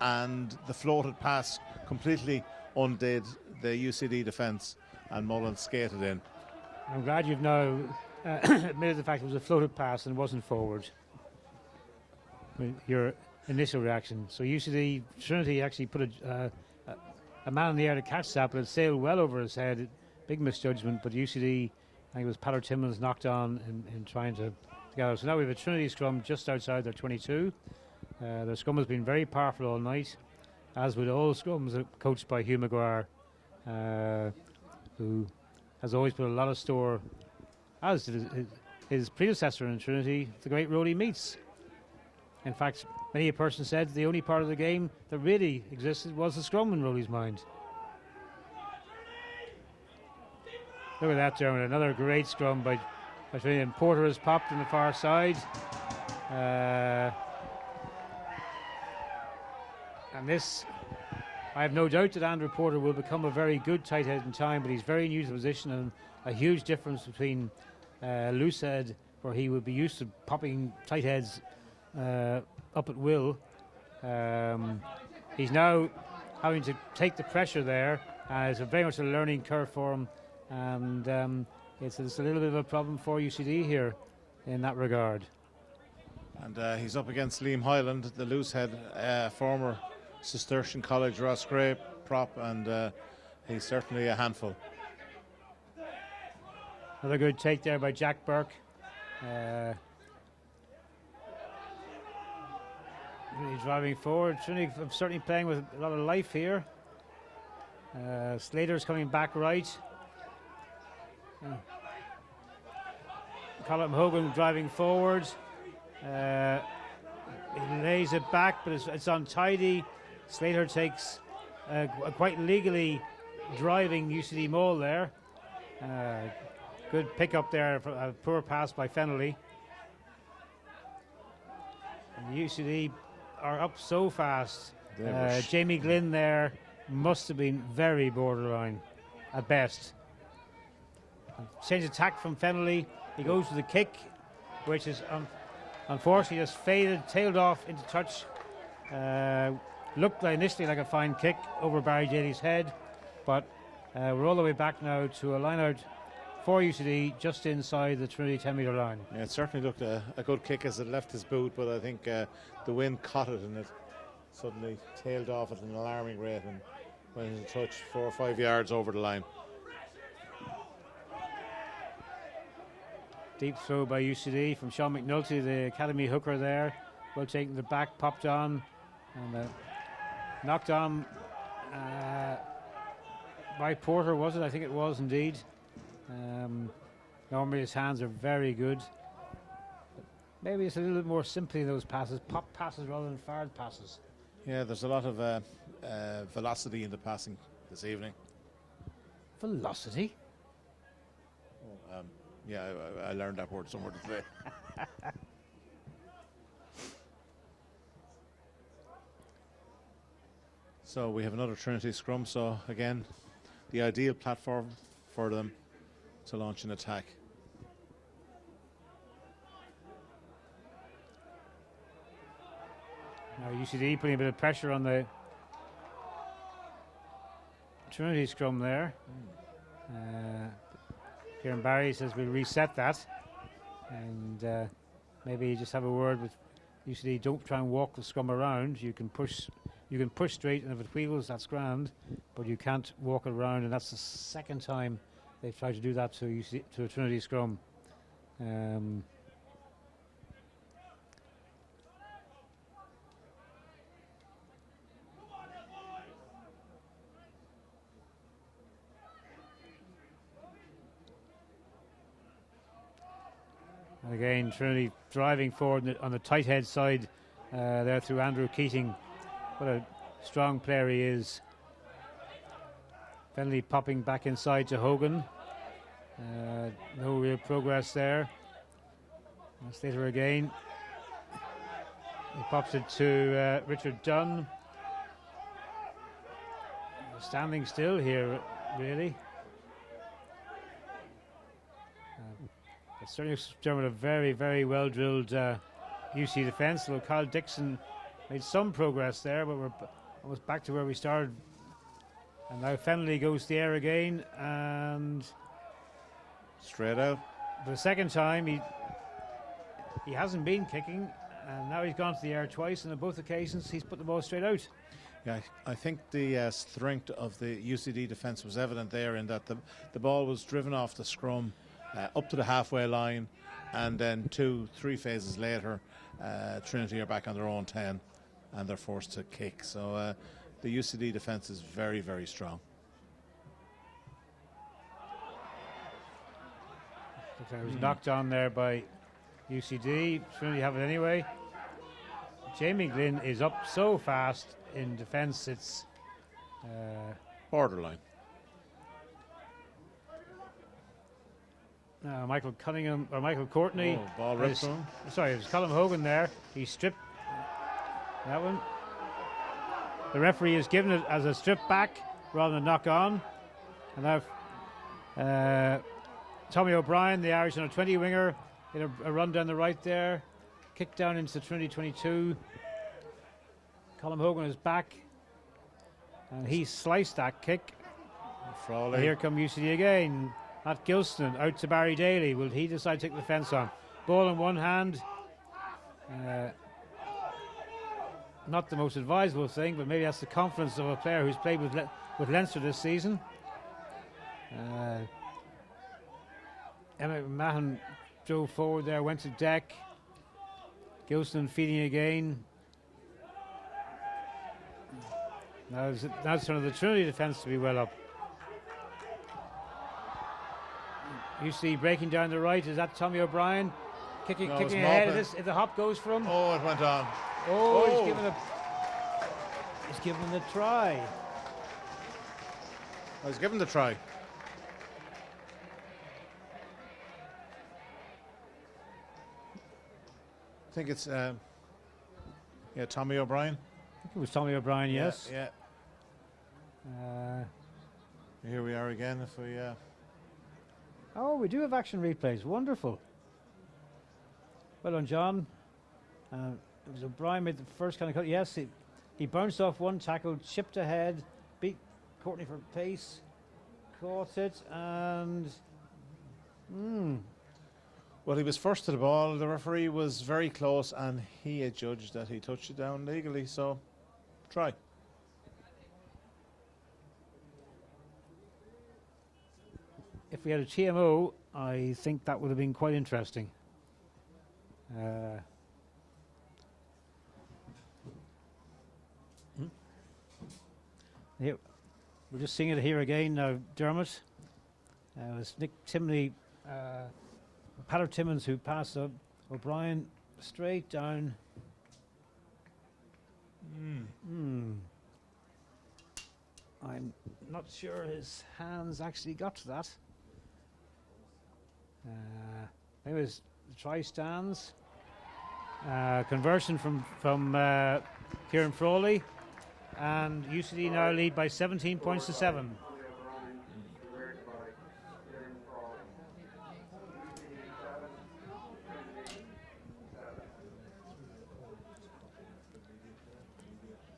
and the floated pass completely undid the UCD defence, and Mullen skated in. I'm glad you've now admitted the fact it was a floated pass and wasn't forward. Your initial reaction. So UCD, Trinity actually put a man in the air to catch that, but it sailed well over his head. Big misjudgment, but UCD, I think it was Patter Timmins knocked on in trying to get out. So now we have a Trinity scrum just outside their 22. Their scrum has been very powerful all night, as with all scrums coached by Hugh Maguire, who has always put a lot of store, as did his predecessor in Trinity, the great Rody Meats. In fact, many a person said the only part of the game that really existed was the scrum in Rowley's mind. Look at that, Dermot. Another great scrum by Trinity. And Porter has popped on the far side. And this, I have no doubt that Andrew Porter will become a very good tight head in time, but he's very new to the position, and a huge difference between loose head, where he would be used to popping tight heads up at will. He's now having to take the pressure there. It's very much a learning curve for him, and it's a little bit of a problem for UCD here in that regard. And he's up against Liam Hyland, the loose head, former Cistercian College Ross Gray prop, and he's certainly a handful. Another good take there by Jack Burke. Really driving forward. Trinity certainly playing with a lot of life here. Slater's coming back right. Colin Hogan driving forward. He lays it back, but it's untidy. Slater takes a quite legally driving UCD maul there. Good pick up there, a poor pass by Fennelly. And the UCD are up so fast. Jamie Glynn there must have been very borderline at best. Change attack from Fennelly. He goes to the kick, which is unfortunately just faded, tailed off into touch. Looked initially like a fine kick over Barry Daly's head, but we're all the way back now to a line out for UCD just inside the Trinity 10-metre line. Yeah, it certainly looked a good kick as it left his boot, but I think the wind caught it and it suddenly tailed off at an alarming rate and went into touch 4 or 5 yards over the line. Deep throw by UCD from Sean McNulty, the academy hooker there. Well taken the back, popped on, and knocked on by Porter, was it? I think it was indeed. Normally his hands are very good. But maybe it's a little bit more simply in those passes, pop passes rather than fired passes. Yeah, there's a lot of velocity in the passing this evening. Velocity? Yeah, I learned that word somewhere today. So we have another Trinity scrum, so again, the ideal platform for them to launch an attack. Now UCD putting a bit of pressure on the Trinity scrum there. Kieran Barry says we'll reset that, and maybe just have a word with UCD. Don't try and walk the scrum around. You can push straight, and if it wheels, that's grand. But you can't walk it around, and that's the second time they've tried to do that to UCD, to a Trinity scrum. And again, Trinity driving forward on the tight head side there through Andrew Keating. What a strong player he is. Finally popping back inside to Hogan. No real progress there. Slater again. He pops it to Richard Dunn. Standing still here, really. It's certainly Dermot a very, very well drilled UC defence. Although Kyle Dixon made some progress there, but we're almost back to where we started. And now Fennelly goes to the air again, and straight out. For the second time, he hasn't been kicking, and now he's gone to the air twice, and on both occasions he's put the ball straight out. Yeah, I think the strength of the UCD defence was evident there in that the ball was driven off the scrum up to the halfway line, and then 2-3 phases later, Trinity are back on their own 10, and they're forced to kick. So the UCD defence is very, very strong. It was knocked on there by UCD. Trinity have it anyway. Jamie Glynn is up so fast in defence, it's borderline. Michael Cunningham or Michael Courtney. Ball ripped from him. Sorry, it was Colin Hogan there. He stripped that one. The referee has given it as a strip back rather than knock on. And now Tommy O'Brien, the Irish under 20 winger, get a run down the right there. Kick down into the Trinity 22. Colin Hogan is back. And he sliced that kick. And here come UCD again. Matt Gilston out to Barry Daly. Will he decide to take the fence on? Ball in one hand. Not the most advisable thing, but maybe that's the confidence of a player who's played with Leinster this season. Emmett Mahon drove forward there, went to deck. Gilston feeding again. Now it's one of the Trinity defence to be well up. UCD breaking down the right. Is that Tommy O'Brien? Kicking ahead. If the hop goes for him. Oh, it went on. Oh, he's given the try. I was given the try. I think it's Tommy O'Brien. I think it was Tommy O'Brien, yes. Yeah. Here we are again. If we. Oh, we do have action replays. Wonderful. Well done, John. It was O'Brien made the first kind of cut. Yes, he bounced off one tackle, chipped ahead, beat Courtney for pace, caught it, and well, he was first to the ball. The referee was very close, and he adjudged that he touched it down legally. So, try. If we had a TMO, I think that would have been quite interesting. Here, we're just seeing it here again now, Dermot. It was Nick Timley, Patter Timmins who passed O'Brien straight down. I'm not sure his hands actually got to that. Maybe it was the try stands. Conversion from Kieran Frawley, and UCD now lead by 17 points to 7.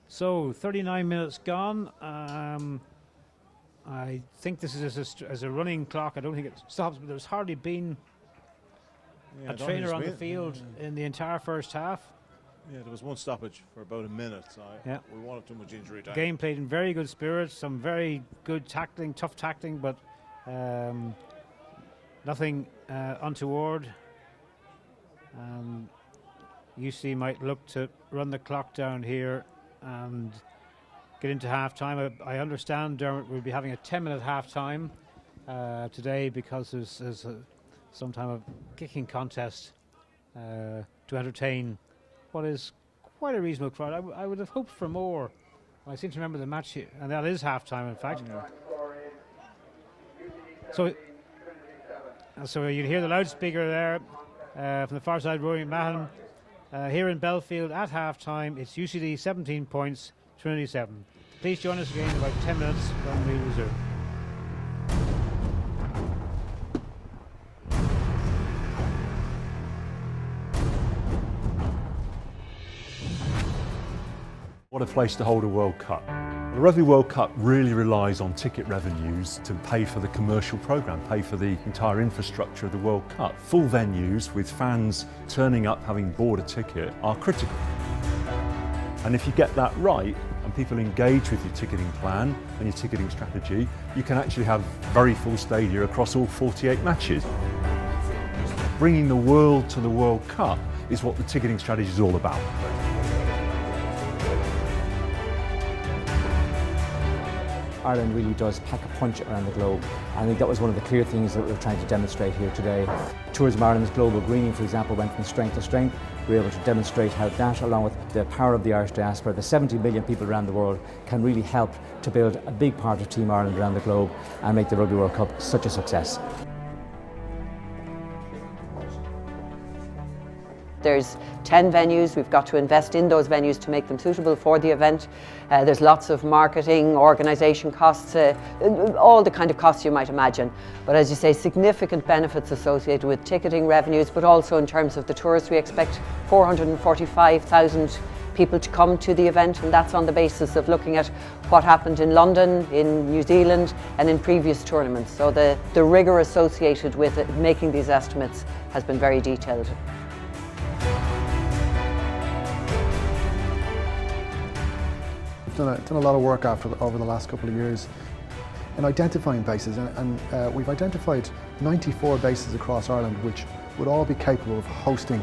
So 39 minutes gone. I think this is as a running clock. I don't think it stops, but there's hardly been a trainer on the field in the entire first half. Yeah, there was one stoppage for about a minute, so we wanted too much injury time. Game played in very good spirit, some very good tackling, tough tackling, but nothing untoward. UC might look to run the clock down here and get into half-time. I understand Dermot will be having a 10-minute half-time today because there's some time of kicking contest to entertain what is quite a reasonable crowd. I would have hoped for more. I seem to remember the match, and that is half-time, in fact. So you'd hear the loudspeaker there from the far side, Rory Mahon. Here in Belfield at half-time, it's UCD 17 points, Trinity 7. Please join us again in about 10 minutes when we resume. What a place to hold a World Cup. The Rugby World Cup really relies on ticket revenues to pay for the commercial programme, pay for the entire infrastructure of the World Cup. Full venues with fans turning up having bought a ticket are critical. And if you get that right and people engage with your ticketing plan and your ticketing strategy, you can actually have very full stadia across all 48 matches. Bringing the world to the World Cup is what the ticketing strategy is all about. Ireland really does pack a punch around the globe. I think that was one of the clear things that we were trying to demonstrate here today. Tourism Ireland's global greening, for example, went from strength to strength. We were able to demonstrate how that, along with the power of the Irish diaspora, the 70 million people around the world, can really help to build a big part of Team Ireland around the globe and make the Rugby World Cup such a success. There's 10 venues. We've got to invest in those venues to make them suitable for the event. There's lots of marketing, organisation costs, all the kind of costs you might imagine. But as you say, significant benefits associated with ticketing revenues, but also in terms of the tourists. We expect 445,000 people to come to the event, and that's on the basis of looking at what happened in London, in New Zealand and in previous tournaments. So the rigour associated with making these estimates has been very detailed. We've done a lot of work over the last couple of years in identifying bases, and we've identified 94 bases across Ireland which would all be capable of hosting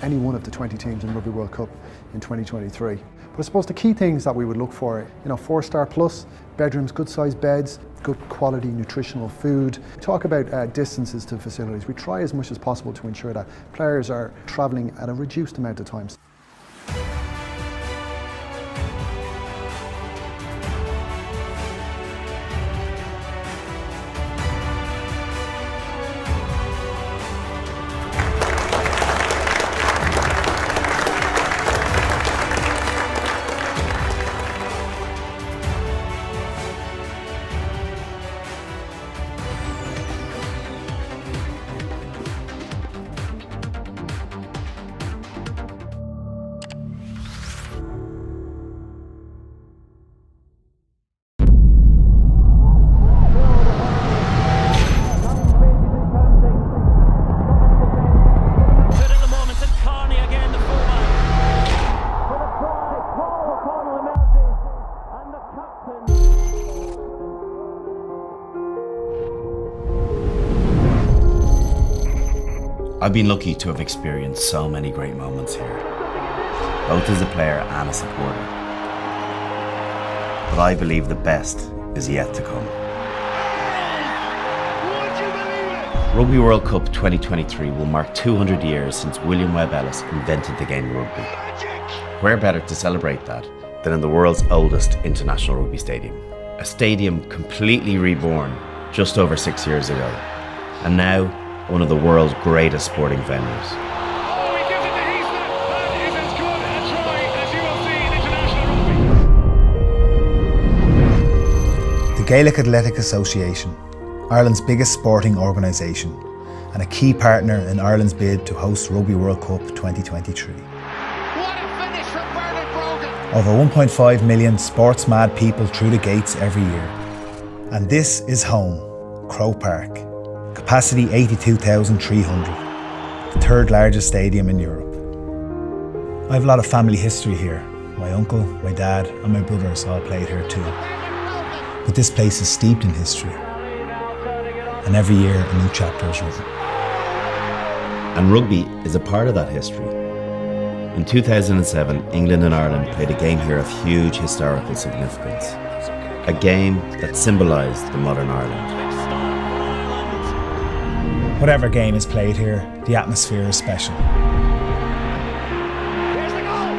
any one of the 20 teams in the Rugby World Cup in 2023. But I suppose the key things that we would look for, 4-star plus, bedrooms, good sized beds, good quality nutritional food. Talk about distances to facilities. We try as much as possible to ensure that players are travelling at a reduced amount of times. I've been lucky to have experienced so many great moments here, both as a player and a supporter. But I believe the best is yet to come. Rugby World Cup 2023 will mark 200 years since William Webb Ellis invented the game of rugby. Where better to celebrate that than in the world's oldest international rugby stadium? A stadium completely reborn just over 6 years ago, and now one of the world's greatest sporting venues. The Gaelic Athletic Association, Ireland's biggest sporting organisation, and a key partner in Ireland's bid to host Rugby World Cup 2023. Over 1.5 million sports-mad people through the gates every year. And this is home, Croke Park. Capacity 82,300, the third largest stadium in Europe. I have a lot of family history here. My uncle, my dad and my brothers all played here too. But this place is steeped in history. And every year a new chapter is written. And rugby is a part of that history. In 2007, England and Ireland played a game here of huge historical significance. A game that symbolised the modern Ireland. Whatever game is played here, the atmosphere is special. Here's the goal!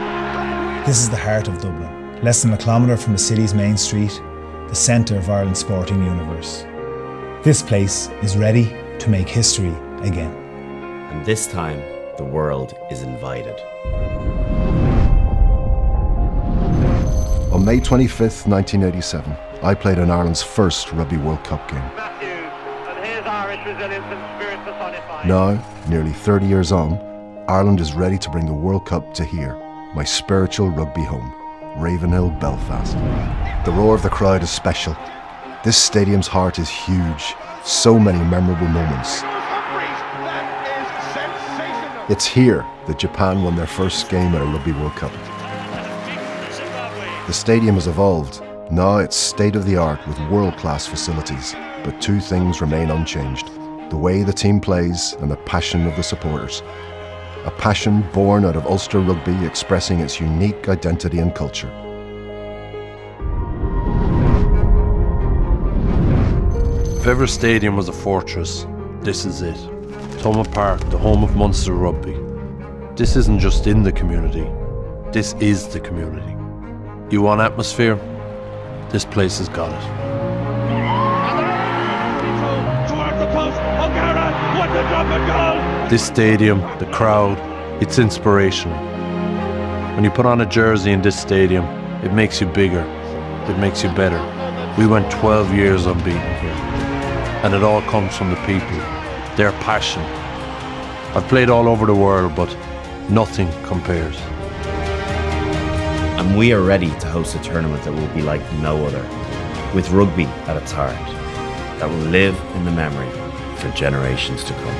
This is the heart of Dublin, less than a kilometre from the city's main street, the centre of Ireland's sporting universe. This place is ready to make history again. And this time, the world is invited. On May 25th, 1987, I played in Ireland's first Rugby World Cup game. Now, nearly 30 years on, Ireland is ready to bring the World Cup to here, my spiritual rugby home, Ravenhill, Belfast. The roar of the crowd is special. This stadium's heart is huge. So many memorable moments. It's here that Japan won their first game at a Rugby World Cup. The stadium has evolved. Now it's state-of-the-art with world-class facilities. But two things remain unchanged: the way the team plays and the passion of the supporters. A passion born out of Ulster rugby expressing its unique identity and culture. If ever stadium was a fortress, this is it. Thomond Park, the home of Munster rugby. This isn't just in the community, this is the community. You want atmosphere? This place has got it. This stadium, the crowd, it's inspirational. When you put on a jersey in this stadium, it makes you bigger, it makes you better. We went 12 years unbeaten here. And it all comes from the people, their passion. I've played all over the world, but nothing compares. And we are ready to host a tournament that will be like no other, with rugby at its heart, that will live in the memory for generations to come.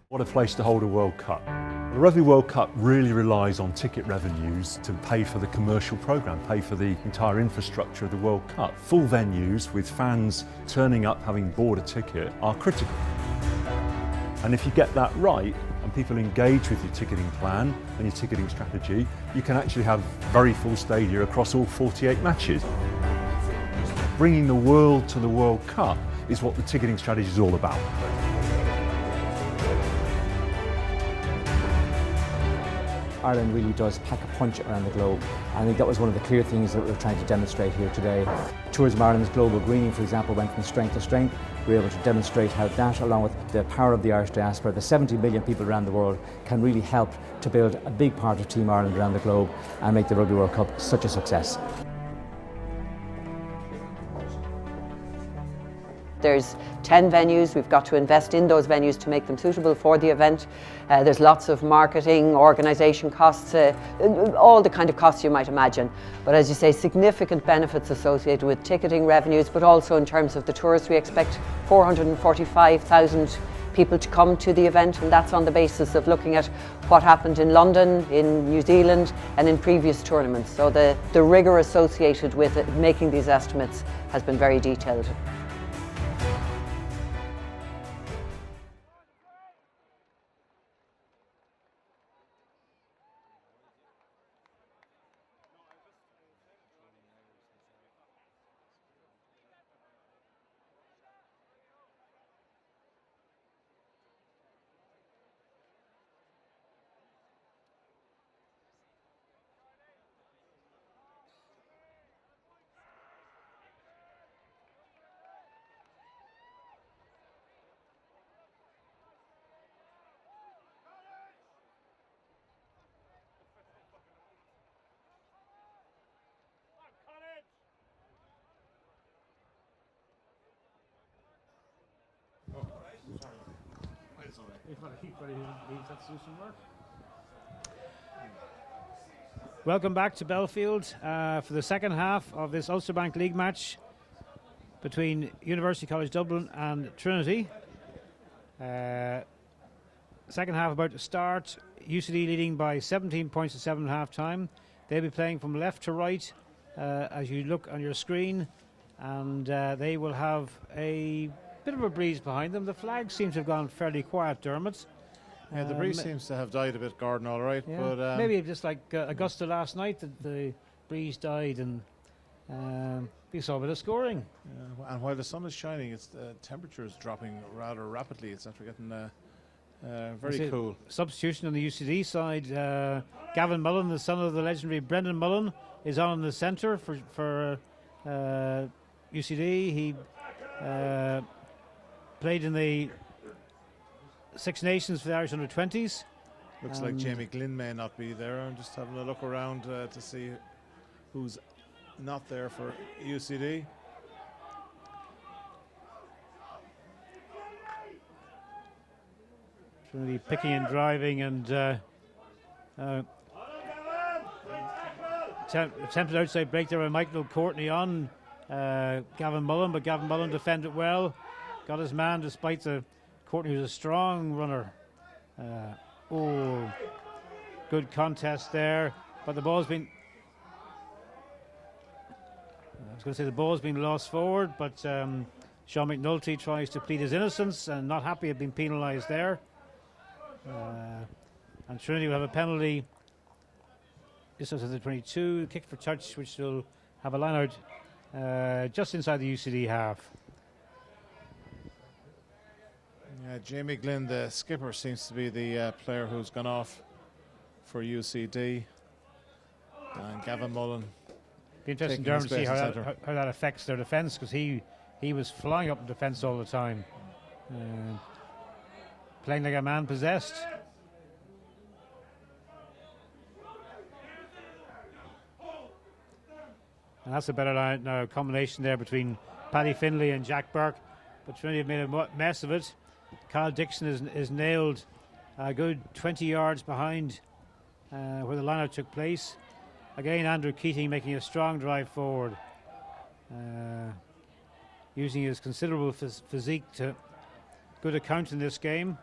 What a place to hold a World Cup. The Rugby World Cup really relies on ticket revenues to pay for the commercial programme, pay for the entire infrastructure of the World Cup. Full venues with fans turning up having bought a ticket are critical. And if you get that right and people engage with your ticketing plan and your ticketing strategy, you can actually have very full stadia across all 48 matches. Bringing the world to the World Cup is what the ticketing strategy is all about. Ireland really does pack a punch around the globe. I think that was one of the clear things that we're trying to demonstrate here today. Tourism Ireland's global greening, for example, went from strength to strength. We were able to demonstrate how that, along with the power of the Irish diaspora, the 70 million people around the world, can really help to build a big part of Team Ireland around the globe and make the Rugby World Cup such a success. There's 10 venues. We've got to invest in those venues to make them suitable for the event. There's lots of marketing, organisation costs, all the kind of costs you might imagine. But as you say, significant benefits associated with ticketing revenues, but also in terms of the tourists. We expect 445,000 people to come to the event, and that's on the basis of looking at what happened in London, in New Zealand and in previous tournaments. So the rigour associated with making these estimates has been very detailed. If I keep ready, he needs to do some work. Welcome back to Belfield for the second half of this Ulster Bank League match between University College Dublin and Trinity. Second half about to start. UCD leading by 17 points to 7 at half time. They'll be playing from left to right as you look on your screen, and they will have a bit of a breeze behind them. The flag seems to have gone fairly quiet, Dermot. Yeah, the breeze seems to have died a bit, Gordon, all right. Yeah, but maybe just like Augusta last night, the breeze died and we saw a bit of scoring. And while the sun is shining, its temperature is dropping rather rapidly. It's after getting very cool. Substitution on the UCD side. Gavin Mullen, the son of the legendary Brendan Mullen, is on in the centre for UCD. He played in the Six Nations for the Irish under-20s. Looks like Jamie Glynn may not be there. I'm just having a look around to see who's not there for UCD. Really picking and driving and attempted outside break there by Michael Courtney on Gavin Mullen, but Gavin Mullen defended well, got his man despite the Courtney was a strong runner. Good contest there, but the ball's been the ball's been lost forward, but Sean McNulty tries to plead his innocence and not happy at being penalised there. And Trinity will have a penalty just outside the 22, kick for touch, which will have a line out just inside the UCD half. Jamie Glynn, the skipper, seems to be the player who's gone off for UCD. And Gavin Mullen. Be interesting, Dermot, to see how that affects their defence, because he was flying up in defence all the time. Playing like a man possessed. And that's a better line now, combination there between Paddy Finlay and Jack Burke. But Trinity have made a mess of it. Kyle Dixon is nailed a good 20 yards behind where the line-out took place. Again, Andrew Keating making a strong drive forward, using his considerable physique to good account in this game.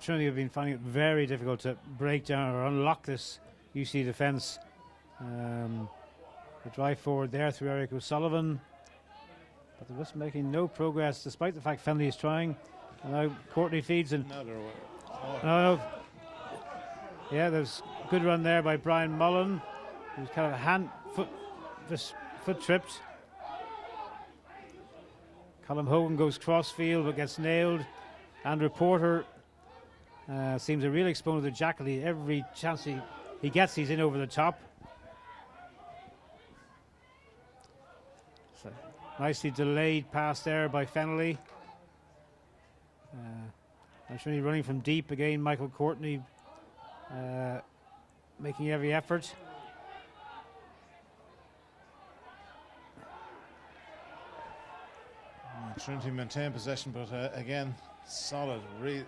Trinity have been finding it very difficult to break down or unlock this UC defence. The drive forward there through Eric O'Sullivan, but they're just making no progress despite the fact Finlay is trying. And now Courtney feeds and no. Yeah, there's a good run there by Brian Mullen, who's kind of foot tripped. Colin Hogan goes crossfield but gets nailed. Andrew Porter seems a real exponent of Jackal. Every chance he gets, he's in over the top. So nicely delayed pass there by Fennelly. I'm sure he's running from deep again. Michael Courtney making every effort. Trinity maintain possession, but again, solid,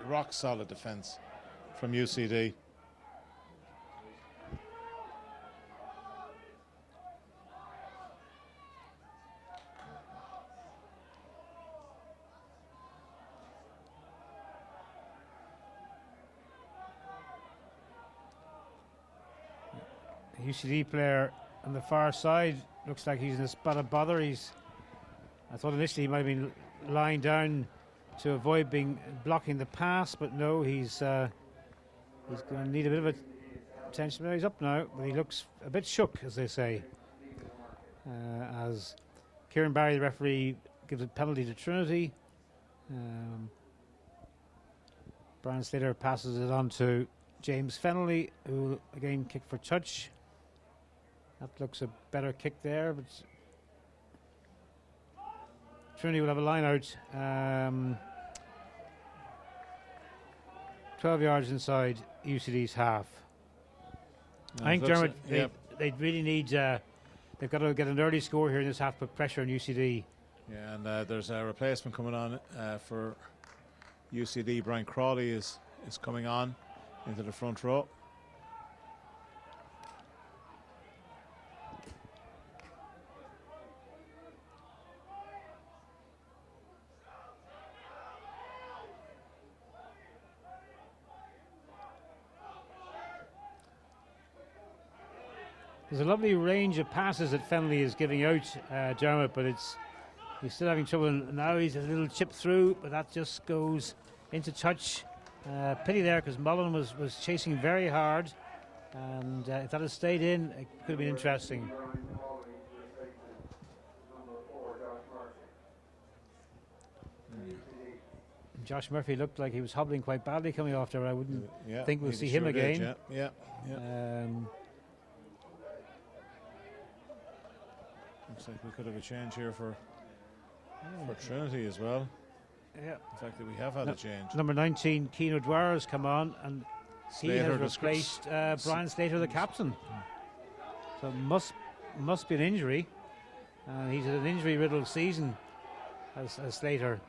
rock solid defence from UCD. UCD player on the far side looks like he's in a spot of bother. I thought initially he might have been lying down to avoid blocking the pass, but no, he's going to need a bit of attention. He's up now, but he looks a bit shook, as they say. As Kieran Barry, the referee, gives a penalty to Trinity. Brian Slater passes it on to James Fennelly, who will again kick for touch. That looks a better kick there, but Trinity will have a line out 12 yards inside UCD's half. I think, Dermot, they really need, they've got to get an early score here in this half, put pressure on UCD. Yeah, and there's a replacement coming on for UCD. Brian Crawley is coming on into the front row. There's a lovely range of passes that Fennelly is giving out, Dermot, but he's still having trouble. Now he's a little chip through, but that just goes into touch. Pity there, because Mullen was chasing very hard, and if that had stayed in, it could have been interesting. Josh Murphy looked like he was hobbling quite badly coming off there. I wouldn't think we'll see him again. Yeah. Looks like we could have a change here for Trinity as well. Yeah. The fact that we have had a change. Number 19, Keane O'Dwyer, has come on, and he has replaced Brian Slater, the captain. So must be an injury. He's had an injury-riddled season as Slater.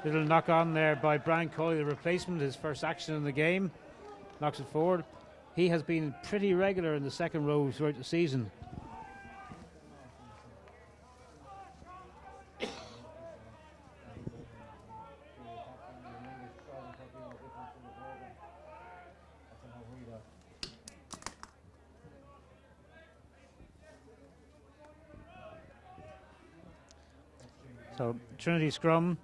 Little knock on there by Brian Coley, the replacement, his first action in the game. Knocks it forward. He has been pretty regular in the second row throughout the season. So Trinity scrum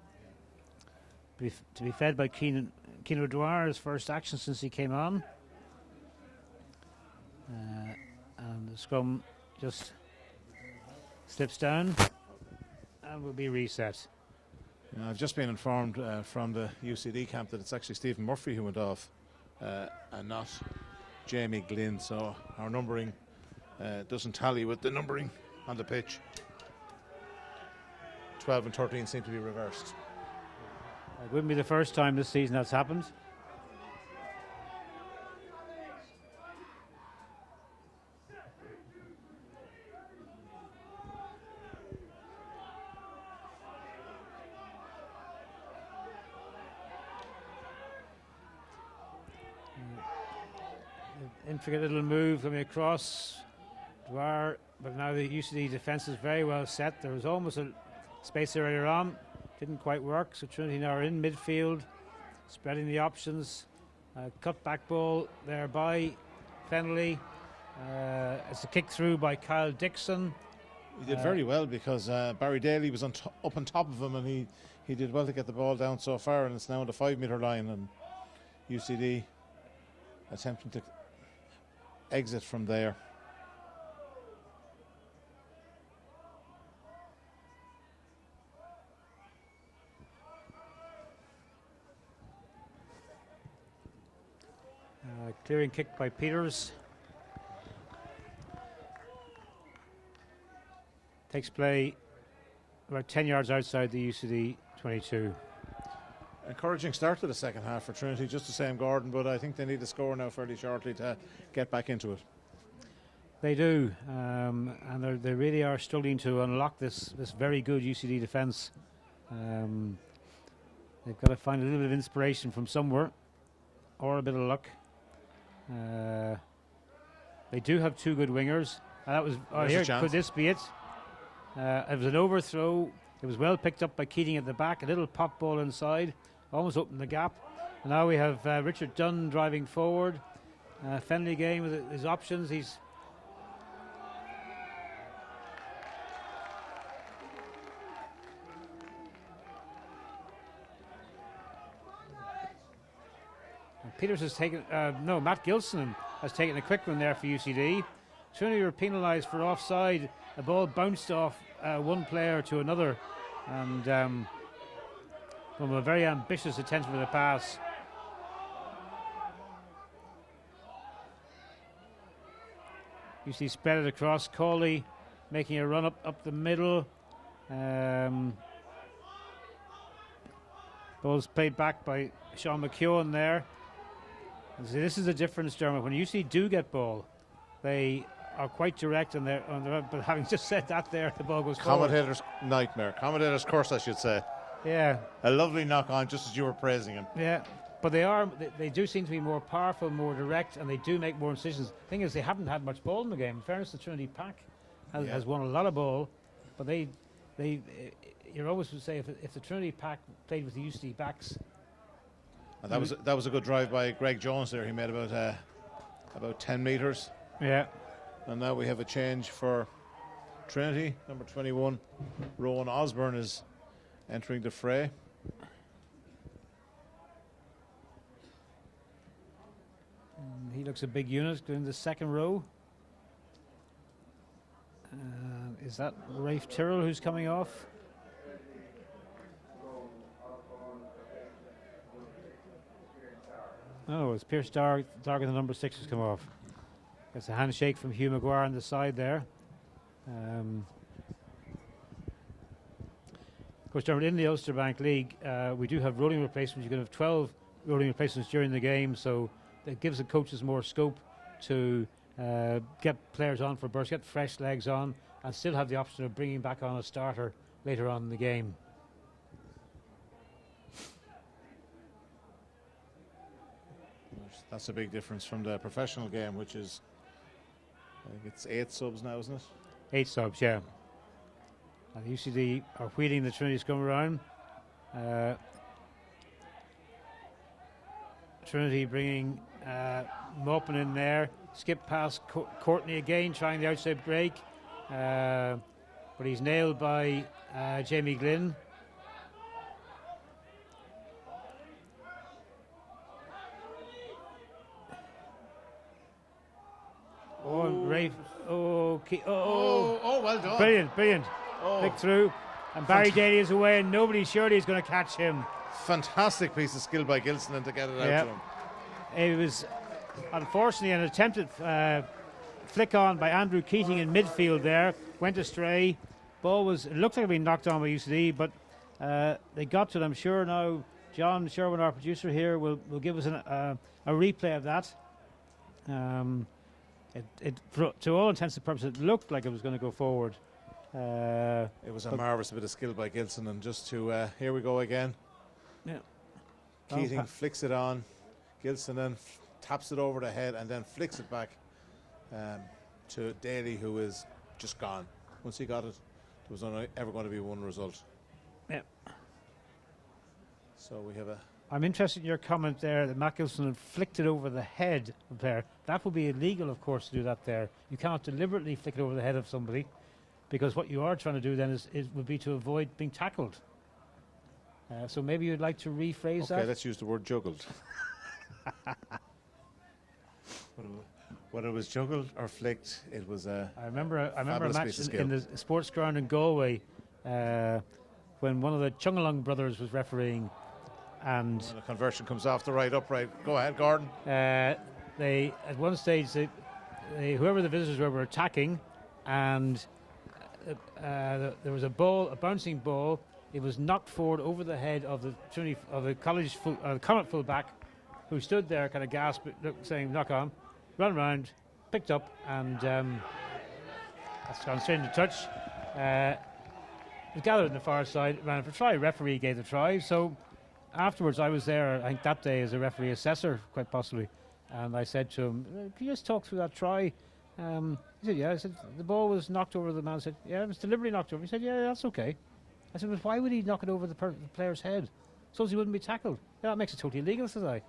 to be fed by Keane O'Dwyer, his first action since he came on. And the scrum just slips down and will be reset. I've just been informed from the UCD camp that it's actually Stephen Murphy who went off and not Jamie Glynn, so our numbering doesn't tally with the numbering on the pitch. 12 and 13 seem to be reversed. It wouldn't be the first time this season that's happened. Intricate little move coming across Dwyer, but now the UCD defence is very well set. There was almost a space there earlier on, didn't quite work, so Trinity now are in midfield, spreading the options. Cut back ball there by Fennelly. It's a kick through by Kyle Dixon. He did very well, because Barry Daly was up on top of him, and he did well to get the ball down so far, and it's now on the 5 metre line, and UCD attempting to exit from there. Clearing kick by Peters. Takes play about 10 yards outside the UCD 22. Encouraging start to the second half for Trinity, just the same, Gordon, but I think they need to score now fairly shortly to get back into it. They do, and they really are struggling to unlock this very good UCD defence. They've got to find a little bit of inspiration from somewhere, or a bit of luck. They do have two good wingers. That was here. Could this be it? It was an overthrow. It was well picked up by Keating at the back. A little pop ball inside, almost opened the gap. And now we have Richard Dunn driving forward. Fennelly again with his options. He's Peters has taken, Matt Gilson has taken a quick one there for UCD. Trinity were penalised for offside. The ball bounced off one player to another, and from a very ambitious attempt with a pass. UCD spread it across. Cawley making a run up the middle. Ball's played back by Sean McKeown there. See, this is the difference, Dermot. When UCD do get ball, They are quite direct, and but having just said that, there the ball goes forward. Commentator's nightmare. Commentator's curse, I should say. Yeah. A lovely knock on, just as you were praising him. Yeah. But they do seem to be more powerful, more direct, and they do make more decisions. The thing is, they haven't had much ball in the game. In fairness, the Trinity pack has won a lot of ball, but you're always to say if the Trinity pack played with the UCD backs. And that was a good drive by Greg Jones there. He made about 10 metres. Yeah. And now we have a change for Trinity. Number 21, Rowan Osborne, is entering the fray. He looks a big unit in the second row. Is that Rafe Tyrrell who's coming off? Oh, it's Pierce Darg and the number 6 has come off. It's a handshake from Hugh Maguire on the side there. Of course, Dermot, in the Ulster Bank League, we do have rolling replacements. You can have 12 rolling replacements during the game, so it gives the coaches more scope to get players on for bursts, get fresh legs on, and still have the option of bringing back on a starter later on in the game. That's a big difference from the professional game, which is, I think it's 8 subs now, isn't it? 8 subs, yeah. And UCD are wheeling the Trinity scrum around. Trinity bringing Maupin in there. Skip past Courtney again, trying the outside break. But he's nailed by Jamie Glynn. Oh, Rafe. Oh, well done. Brilliant. Pick through. And Barry Daly is away, and nobody surely is going to catch him. Fantastic piece of skill by Gilson to get it out to him. It was unfortunately an attempted flick on by Andrew Keating in midfield there. Went astray. Ball it looked like it had been knocked on by UCD, but they got to it. I'm sure now John Sherwin, our producer here, will give us a replay of that. To all intents and purposes, it looked like it was going to go forward. It was a marvellous bit of skill by Gilson, and just to here we go again. Yeah. Keating flicks it on. Gilson then taps it over the head and then flicks it back to Daly, who is just gone. Once he got it, there was only ever going to be one result. Yeah. So we have a. I'm interested in your comment there that Matt Gilson had flicked it over the head of the player. That would be illegal, of course, to do that there. You cannot deliberately flick it over the head of somebody, because what you are trying to do then would be to avoid being tackled. So maybe you'd like to rephrase that? Okay, let's use the word juggled. Whether it was juggled or flicked, it was a. I remember a match in the sports ground in Galway when one of the Chungalung brothers was refereeing, and the conversion comes off the right upright. Go ahead, Gordon. They at one stage whoever the visitors were attacking, and there was a bouncing ball. It was knocked forward over the head of the Trinity of the Connacht fullback, who stood there, kind of gasped, saying "knock on," run around, picked up, and that's gone straight into touch. It was gathered on the far side, ran for try. Referee gave the try. So afterwards, I was there, I think that day, as a referee assessor, quite possibly, and I said to him, "Can you just talk through that try?" He said, "Yeah." I said, "The ball was knocked over the man." I said, "Yeah, it was deliberately knocked over." He said, "Yeah, that's okay." I said, "But why would he knock it over the player's head? So he wouldn't be tackled." "Yeah, that makes it totally illegal," said I.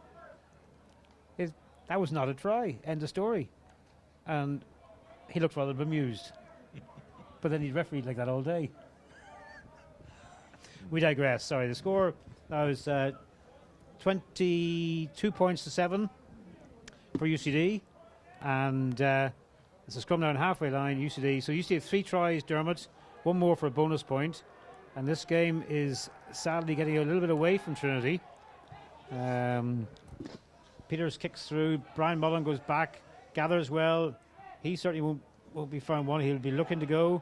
That was not a try. End of story. And he looked rather bemused. But then he'd refereed like that all day. We digress. Sorry, the score now is 22 points to 7 for UCD. And it's a scrum down halfway line, UCD. So UCD have 3 tries, Dermot, 1 more for a bonus point. And this game is sadly getting a little bit away from Trinity. Peters kicks through. Brian Mullen goes back, gathers well. He certainly won't be found one. He'll be looking to go.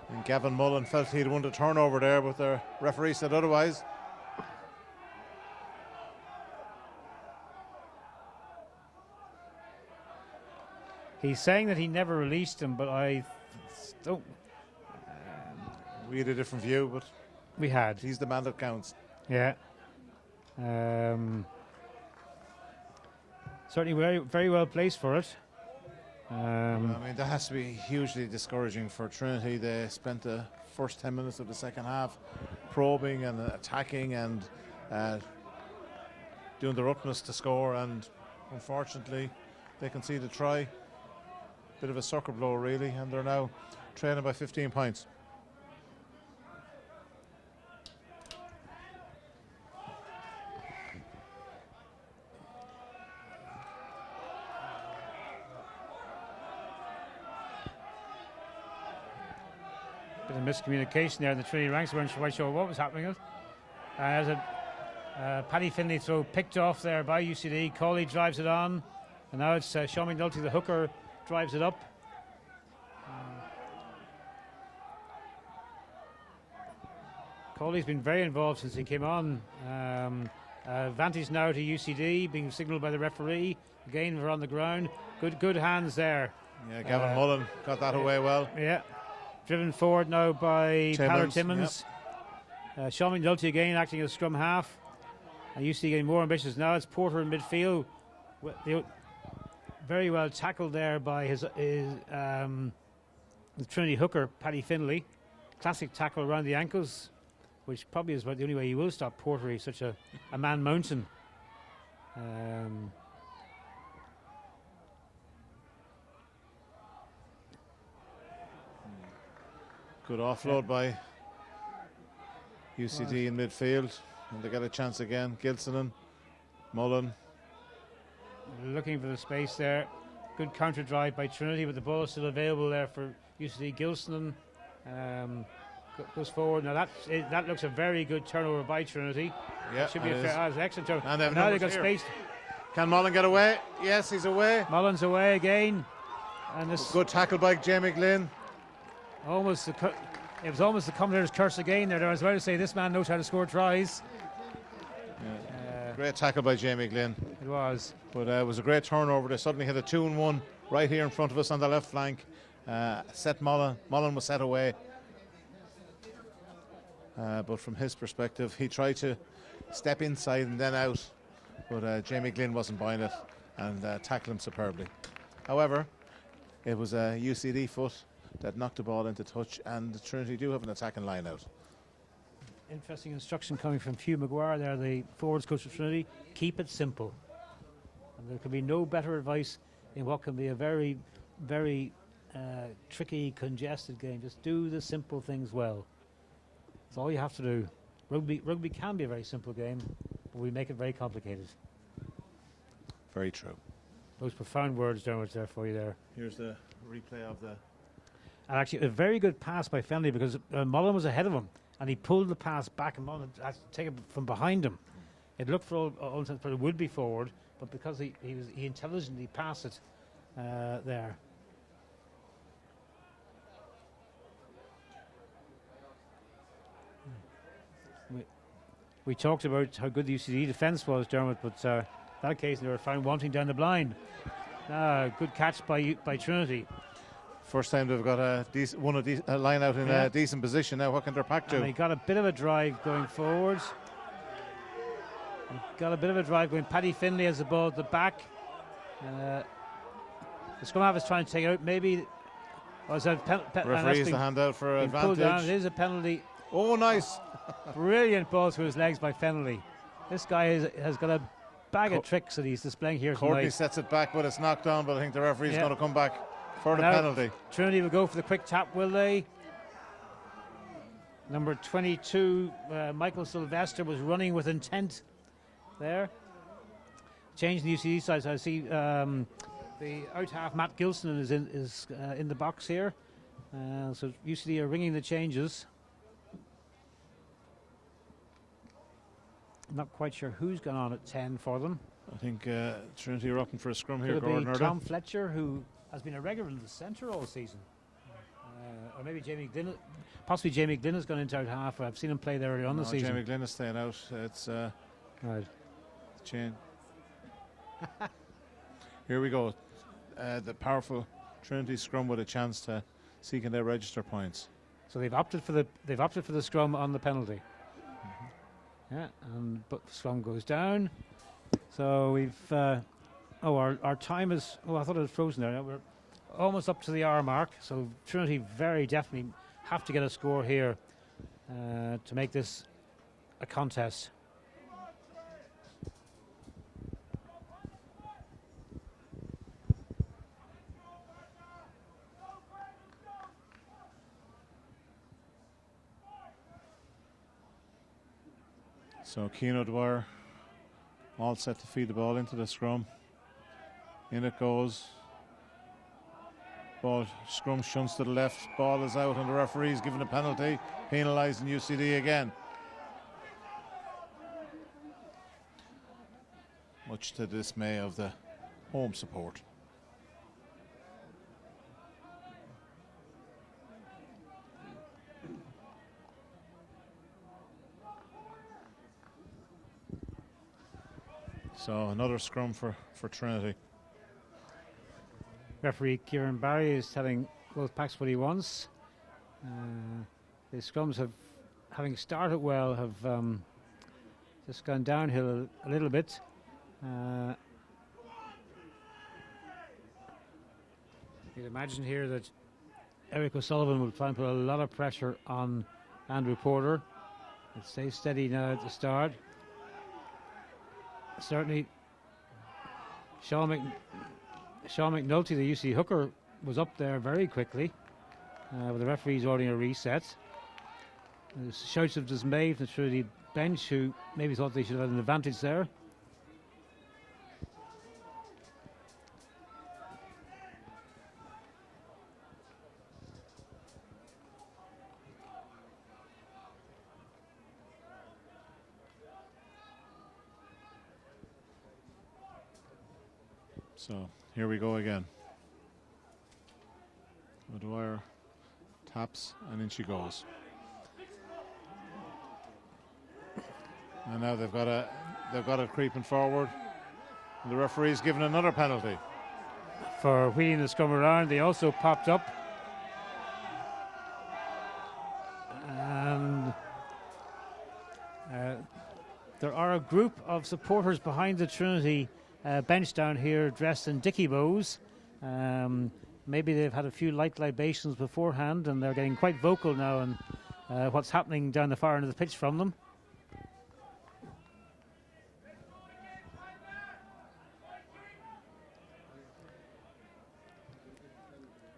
In think Gavin Mullen felt he'd won the turnover there, but the referee said otherwise. He's saying that he never released him, but I don't. We had a different view, but We had. he's the man that counts. Yeah. Certainly very, very well placed for it. I mean, that has to be hugely discouraging for Trinity. They spent the first 10 minutes of the second half probing and attacking and doing their utmost to score, and unfortunately they conceded a try. Bit of a sucker blow really, and they're now trailing by 15 points. Bit of miscommunication there in the Trinity ranks. We weren't quite sure what was happening. As a Paddy Finlay throw picked off there by UCD. Cawley drives it on, and now it's Sean McNulty, the hooker, drives it up. Cawley's been very involved since he came on. Advantage now to UCD, being signalled by the referee. Again, we're on the ground. Good hands there. Yeah, Gavin Mullen got that away well. Yeah. Driven forward now by Tyler Timmins. Yep. Sean McNulty again acting as scrum half. And UCD getting more ambitious now. It's Porter in midfield. Very well tackled there by his the Trinity hooker, Paddy Finlay. Classic tackle around the ankles, which probably is about the only way he will stop Porter. He's such a man mountain. Good offload by UCD in midfield, and they get a chance again. Gilsonen, Mullen. Looking for the space there. Good counter drive by Trinity, but the ball is still available there for UCD. Gilsonen goes forward. Now that looks a very good turnover by Trinity. Yeah, should be an excellent turnover. And now they've got space. Can Mullen get away? Yes, he's away. Mullen's away again. And this good tackle by Jamie Glynn. It was almost the commentator's curse again there. I was about to say this man knows how to score tries. Great tackle by Jamie Glynn. It was. But it was a great turnover. They suddenly had a 2-1 right here in front of us on the left flank. Set Mullen. Mullen was set away. But from his perspective, he tried to step inside and then out. But Jamie Glynn wasn't buying it and tackled him superbly. However, it was a UCD foot that knocked the ball into touch, and the Trinity do have an attacking line out. Interesting instruction coming from Hugh Maguire there, the forwards coach of Trinity. Keep it simple. And there can be no better advice in what can be a very, very tricky, congested game. Just do the simple things well. That's all you have to do. Rugby can be a very simple game, but we make it very complicated. Very true. Those profound words, Dermot, there for you there. Here's the replay of the... And actually, a very good pass by Finlay, because Mullen was ahead of him, and he pulled the pass back, and Mullen had to take it from behind him. It looked for all intents it would be forward, but because he intelligently passed it there. We talked about how good the UCD defence was, Dermot, but that occasion they were found wanting down the blind. Good catch by Trinity. First time they've got a line out in a decent position. Now what can their pack do? And they got a bit of a drive going forwards. Got a bit of a drive going. Paddy Finlay has the ball at the back. The scrum half is trying to take it out. Maybe was that referee's the handout for advantage. It is a penalty. Oh, nice! Brilliant ball through his legs by Finlay. This guy has got a bag of tricks that he's displaying here tonight. Courtney sets it back, but it's knocked down. But I think the referee's going to come back for the penalty. Trinity will go for the quick tap, will they? Number 22, Michael Sylvester, was running with intent there. Change the UCD side. So I see the out half, Matt Gilson, is in the box here. So UCD are ringing the changes. I'm not quite sure who's gone on at 10 for them. I think Trinity are up for a scrum here. Could it be Tom Fletcher, who has been a regular in the centre all season? Or maybe possibly Jamie Glynn has gone into our half. I've seen him play there early on the season. Jamie Glynn is staying out. It's right. Chain. Here we go. The powerful Trinity scrum with a chance to see can they register points. So they've opted for the scrum on the penalty. Yeah, but the scrum goes down. So we've our time is I thought it was frozen there. We're almost up to the hour mark. So Trinity very definitely have to get a score here to make this a contest. So Keane Dwyer all set to feed the ball into the scrum. In it goes. Ball scrum shunts to the left. Ball is out and the referee's given a penalty, penalising UCD again. Much to the dismay of the home support. So another scrum for Trinity. Referee Kieran Barry is telling both packs what he wants. The scrums having started well, have just gone downhill a little bit. You'd imagine here that Eric O'Sullivan will try and put a lot of pressure on Andrew Porter. It stays steady now at the start. Certainly, Sean McNulty, the UCD hooker, was up there very quickly, with the referees ordering a reset. There's shouts of dismay from the Trinity bench, who maybe thought they should have had an advantage there. So here we go again. O'Dwyer taps and in she goes. And now they've got it creeping forward. And the referee's given another penalty for wheeling the scrum around. They also popped up, and there are a group of supporters behind the Trinity bench down here dressed in dicky bows. Maybe they've had a few light libations beforehand and they're getting quite vocal now on what's happening down the far end of the pitch from them.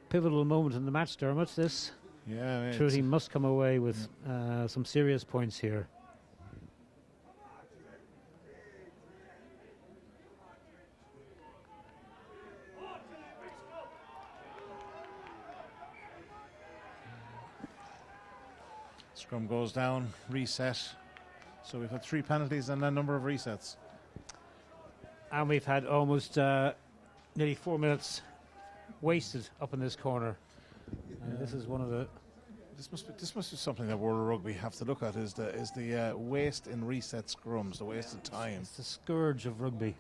Pivotal moment in the match, Dermot, this. Yeah, Trinity must come away with some serious points here. Scrum goes down, reset. So we've had 3 penalties and a number of resets. And we've had almost nearly 4 minutes wasted up in this corner. This is one of the. This must be something that World Rugby have to look at. Is the waste in reset scrums, the waste of time. It's the scourge of rugby.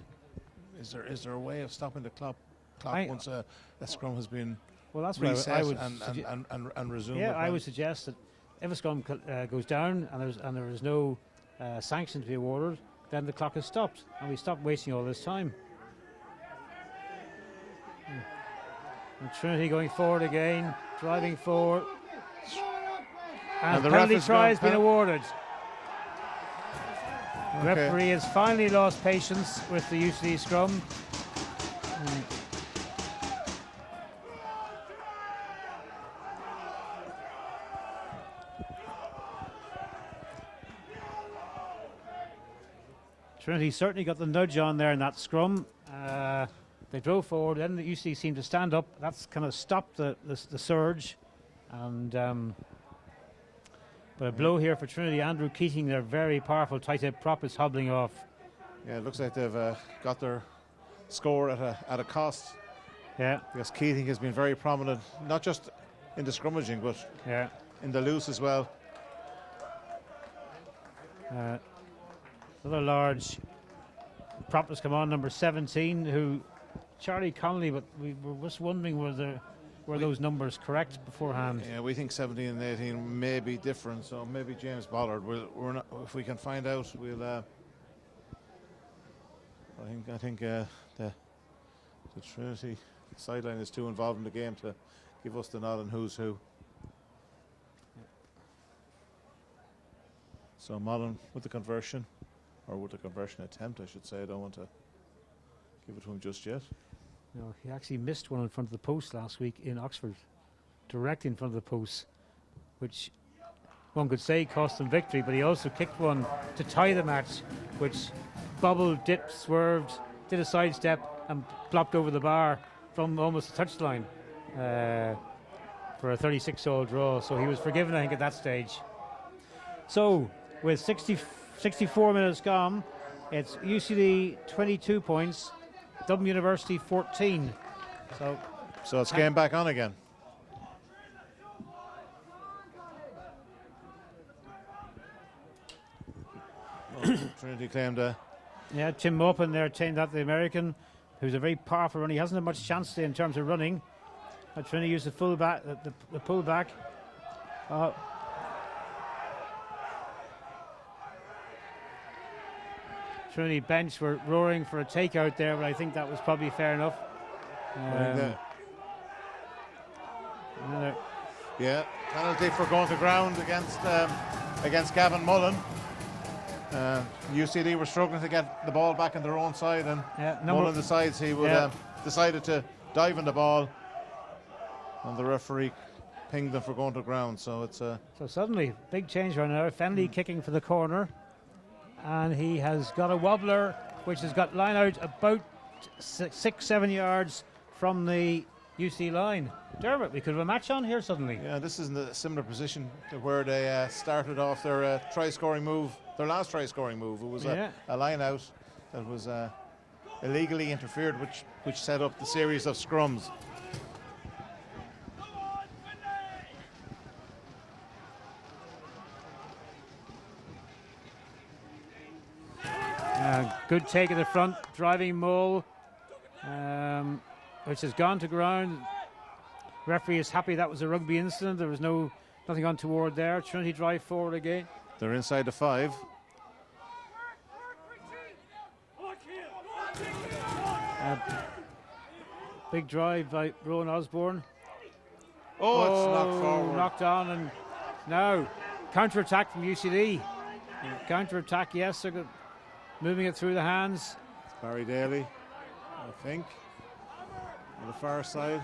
Is there a way of stopping the clock once a scrum has been reset I would and resumed? Yeah, I would suggest that if a scrum goes down and there is no sanction to be awarded, then the clock is stopped and we stop wasting all this time. And Trinity going forward again, driving forward. And the penalty try has been awarded. The referee has finally lost patience with the UCD scrum. Trinity certainly got the nudge on there in that scrum. They drove forward, then the UCD seemed to stand up. That's kind of stopped the surge. And but a blow here for Trinity. Andrew Keating, their very powerful tight head prop, is hobbling off. Yeah, it looks like they've got their score at a cost. Yeah, because Keating has been very prominent, not just into scrummaging, but yeah, in the loose as well. Another large prop has come on, number 17, who Charlie Connolly, but we were just wondering were those numbers correct beforehand? Yeah, we think 17 and 18 may be different, so maybe James Bollard. We're not, if we can find out, we'll. I think the Trinity sideline is too involved in the game to give us the nod on who's who. So Mullen with the conversion, or with the conversion attempt, I should say. I don't want to give it to him just yet. No, he actually missed one in front of the post last week in Oxford, direct in front of the post, which one could say cost him victory, but he also kicked one to tie the match, which bobbled, dipped, swerved, did a sidestep and plopped over the bar from almost the touchline for a 36-all draw. So he was forgiven, I think, at that stage. So with 64 minutes gone, it's UCD 22 points, Dublin University 14. So it's game back on again. Trinity claimed yeah, Tim Maupin there saying that the American, who's a very powerful runner, he hasn't had much chance today in terms of running. Trinity used the full back, the pull back. Trinity bench were roaring for a takeout there, but I think that was probably fair enough. Yeah, penalty for going to ground against Gavin Mullen. UCD were struggling to get the ball back on their own side, and Mullen decides he would decided to dive on the ball, and the referee pinged them for going to ground. So it's so suddenly big change right now. Fenley kicking for the corner, and he has got a wobbler which has got line out about 6-7 yards from the UC line. Dermot, we could have a match on here suddenly. Yeah, this is in a similar position to where they started off their try-scoring move, their last try-scoring move. It was a line out that was illegally interfered, which set up the series of scrums. Good take at the front, driving Mole, which has gone to ground. Referee is happy that was a rugby incident. There was nothing untoward there. Trinity drive forward again. They're inside the 5. Big drive by Rowan Osborne. Oh, it's knocked forward. Knocked on, and now counter-attack from UCD. Counter-attack, yes, they're good. Moving it through the hands. It's Barry Daly, I think, on the far side.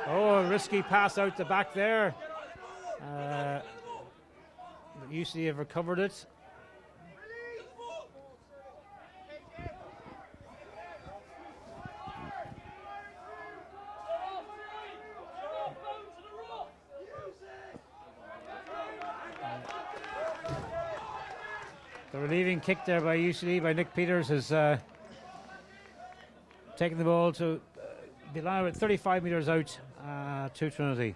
Oh, a risky pass out the back there. But UCD have recovered it. The relieving kick there by UCD, by Nick Peters, has taken the ball to the line at 35 metres out to Trinity.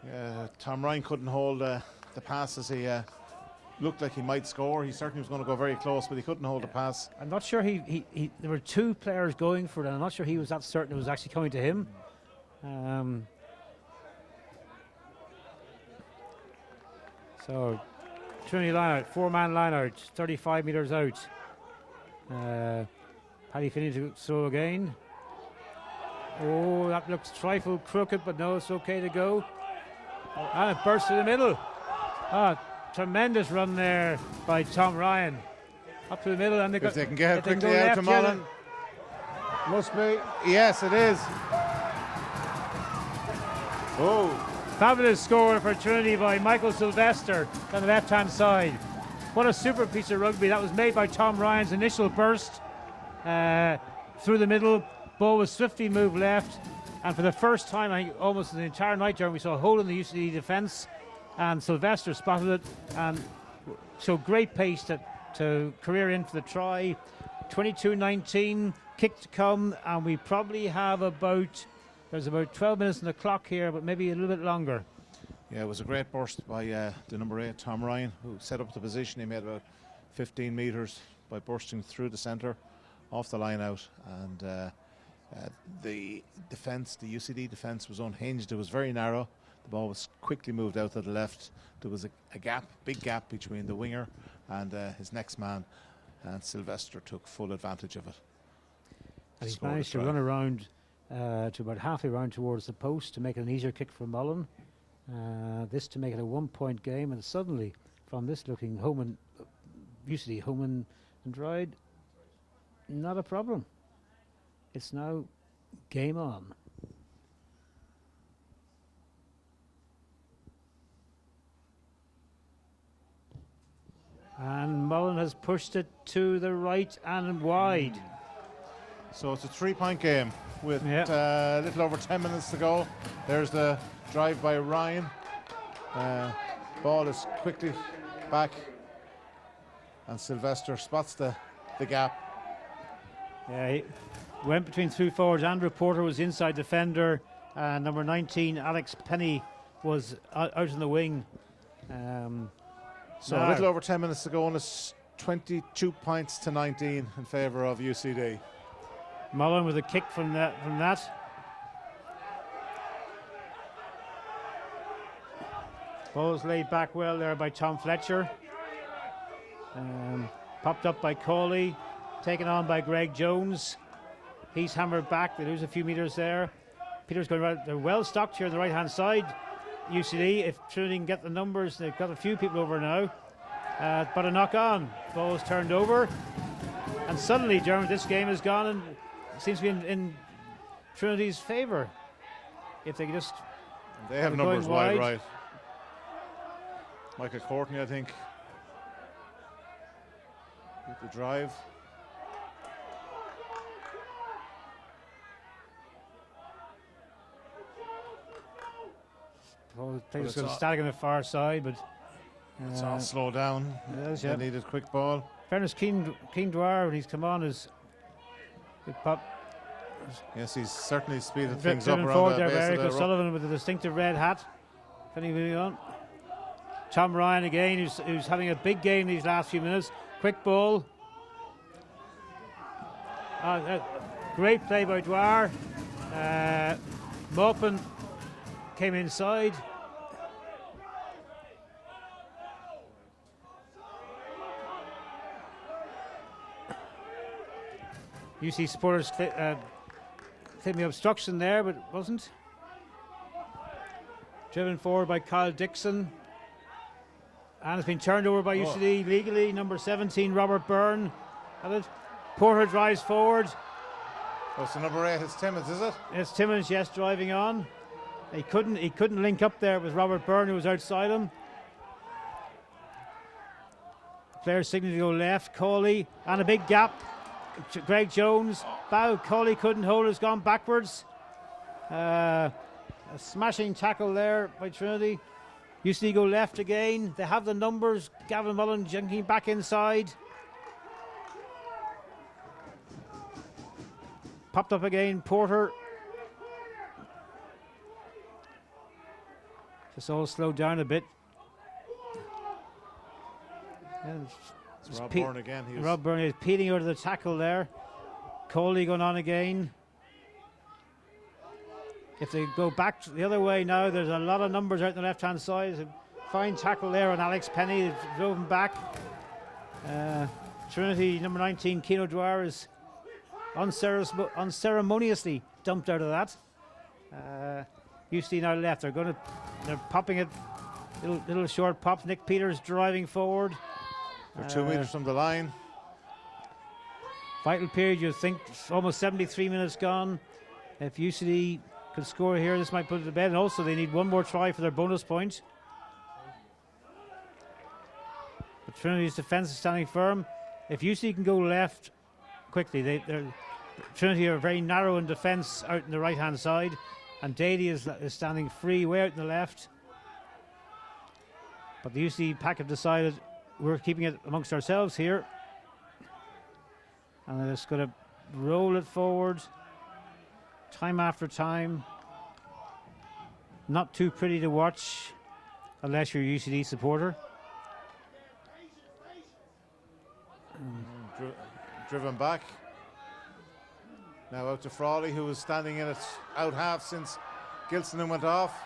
Yeah, Tom Ryan couldn't hold the pass as he looked like he might score. He certainly was going to go very close, but he couldn't hold the pass. I'm not sure there were two players going for it, and I'm not sure he was that certain it was actually coming to him. So Trinity line out, 4-man line out, 35 metres out. Paddy Finney to throw again. Oh, that looks trifle crooked, but no, it's okay to go. And it bursts in the middle. Tremendous run there by Tom Ryan. Up to the middle, and they can get it quickly out to Mullen. Must be. Yes, it is. Oh. Fabulous score for Trinity by Michael Sylvester on the left-hand side. What a super piece of rugby. That was made by Tom Ryan's initial burst through the middle. Ball was swiftly moved left, and for the first time, I think almost the entire night, Jeremy, we saw a hole in the UCD defence, and Sylvester spotted it and So great pace to career in for the try. 22-19, kick to come, and we probably have there's about 12 minutes on the clock here, but maybe a little bit longer. Yeah, it was a great burst by the number 8, Tom Ryan, who set up the position. He made about 15 metres by bursting through the centre, off the line out, and the defence, the UCD defence, was unhinged. It was very narrow. The ball was quickly moved out to the left. There was a gap, big gap between the winger and his next man, and Sylvester took full advantage of it. And he's managed to run around to about halfway around towards the post to make it an easier kick for Mullen. This to make it a 1-point game, and suddenly from this looking UCD home and dried, not a problem. It's now game on. And Mullen has pushed it to the right and wide. So it's a 3-point game with a little over 10 minutes to go. There's the drive by Ryan. Ball is quickly back, and Sylvester spots the gap. Yeah, he went between two forwards. Andrew Porter was inside defender, and number 19, Alex Penny, was out in the wing. So a little over 10 minutes to go, and it's 22 points to 19 in favour of UCD. Mullen with a kick from that. Ball was laid back well there by Tom Fletcher. Popped up by Cawley, taken on by Greg Jones. He's hammered back. They lose a few metres there. Peter's going right. They're well stocked here on the right hand side. UCD, if Trinity can get the numbers, they've got a few people over now. But a knock on. Ball's turned over. And suddenly, Dermot, this game has gone and seems to be in Trinity's favour. If they can just. They have numbers wide right. Michael Courtney, I think, with the drive. Well, players going to static on the far side, but it's all slow down. They needed quick ball. Fairness, Keane Dwyer, when he's come on, is good pop. Yes, he's certainly speeded things up around the base Eric of the O'Sullivan with a distinctive red hat. Moving on. Tom Ryan again, who's having a big game these last few minutes. Quick ball. Great play by Dwyer. Maupin came inside. UC supporters claimed the obstruction there, but it wasn't. Driven forward by Kyle Dixon. And it's been turned over by UCD legally. Number 17, Robert Byrne. Porter drives forward. Oh, so number 8 is Timmins, is it? It's Timmins, yes, driving on. He couldn't link up there with Robert Byrne, who was outside him. Player signaling to go left. Cawley, and a big gap. Greg Jones. Bow. Cawley couldn't hold it. It's gone backwards. A smashing tackle there by Trinity. UCD go left again. They have the numbers. Gavin Mullen junking back inside. Popped up again. Porter. Just all slowed down a bit. It's Rob Byrne again. Rob Byrne is peeling out of the tackle there. Cawley going on again. If they go back the other way now, there's a lot of numbers out on the left-hand side. There's a fine tackle there on Alex Penny. They've drove him back. Trinity, number 19, Keno Dwyer, is unceremoniously dumped out of that. UCD now left. They're popping it. Little short pops. Nick Peters driving forward. They're 2 metres from the line. Vital period, you think, almost 73 minutes gone. If UCD could score here, this might put it to bed. And also, they need one more try for their bonus point. But Trinity's defence is standing firm. If UCD can go left quickly, Trinity are very narrow in defence out in the right-hand side. And Daly is standing free way out in the left. But the UCD pack have decided we're keeping it amongst ourselves here. And they're just going to roll it forward, time after time. Not too pretty to watch, unless you're a UCD supporter. Driven back. Now out to Frawley, who was standing in it out half since Gilson went off.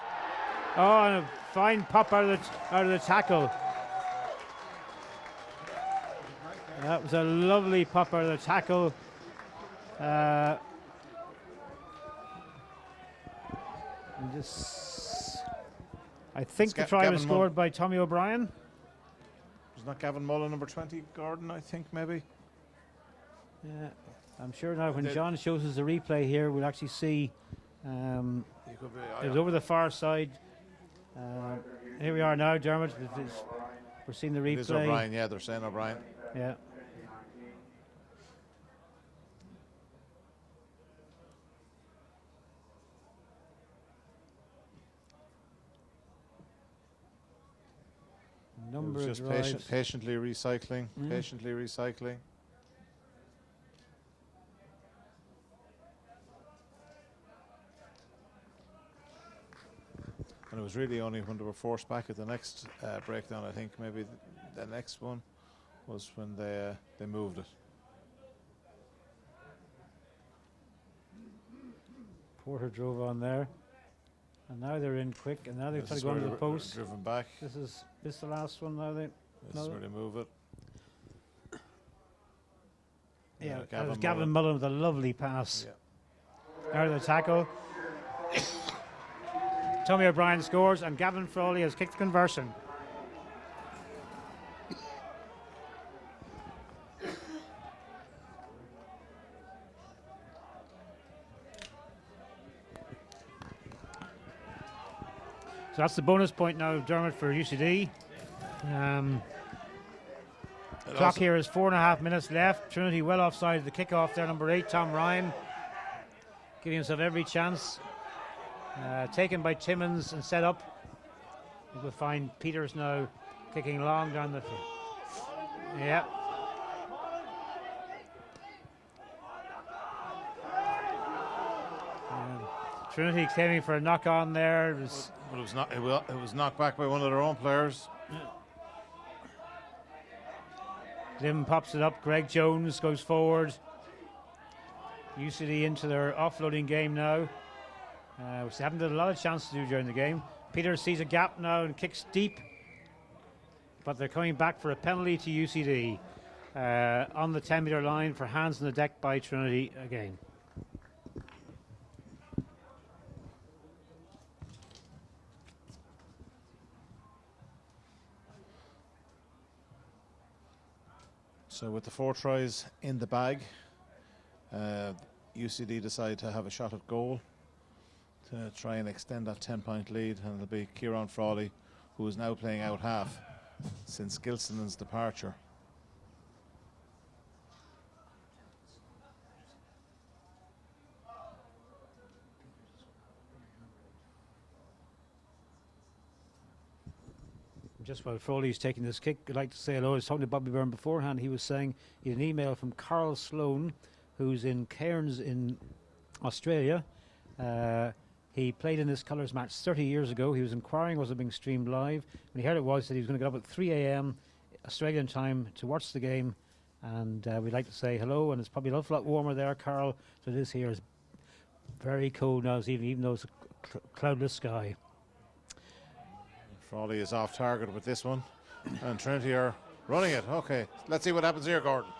Oh, and a fine pop out of the tackle. That was a lovely pop out of the tackle. I think the try was scored by Tommy O'Brien. Was not Gavin Mullen, number 20, Gordon, I think, maybe? Yeah, I'm sure now when John shows us the replay here, we'll actually see it was over the far side. Here we are now, Dermot. We're seeing the replay. It is O'Brien, yeah, they're saying O'Brien. Yeah. Number of just patiently recycling, patiently recycling. And it was really only when they were forced back at the next breakdown, I think maybe the next one was when they moved it. Porter drove on there, and now they're in quick, and now they've got to go under the post. Driven back. This is the last one now. This is where they move it. Yeah, that was Gavin Mullen with a lovely pass. Yeah. Out of the tackle. Tommy O'Brien scores, and Gavin Frawley has kicked the conversion. So that's the bonus point now, Dermot, for UCD. Clock here is 4.5 minutes left. Trinity well offside the kickoff there, number 8, Tom Ryan, giving himself every chance. Taken by Timmins and set up. We'll find Peters now kicking long down the field. Yeah. Trinity came for a knock on there. It was knocked back by one of their own players. Lim pops it up. Greg Jones goes forward. UCD into their offloading game now, which they haven't had a lot of chance to do during the game. Peters sees a gap now and kicks deep, but they're coming back for a penalty to UCD on the 10-metre line for hands on the deck by Trinity again. So with the 4 tries in the bag, UCD decide to have a shot at goal to try and extend that 10-point lead, and it'll be Kieran Frawley, who is now playing out half since Gilson's departure. Just while Frawley's taking this kick, I'd like to say hello. I was talking to Bobby Byrne beforehand. He was saying he had an email from Carl Sloan, who's in Cairns in Australia. He played in this colours match 30 years ago. He was inquiring was it being streamed live. When he heard it was, he said he was going to get up at 3 a.m. Australian time to watch the game. And we'd like to say hello. And it's probably an awful lot warmer there, Carl. So this here is very cold now this evening, even though it's a cloudless sky. Frawley is off target with this one, and Trinity are running it. Okay, let's see what happens here, Gordon.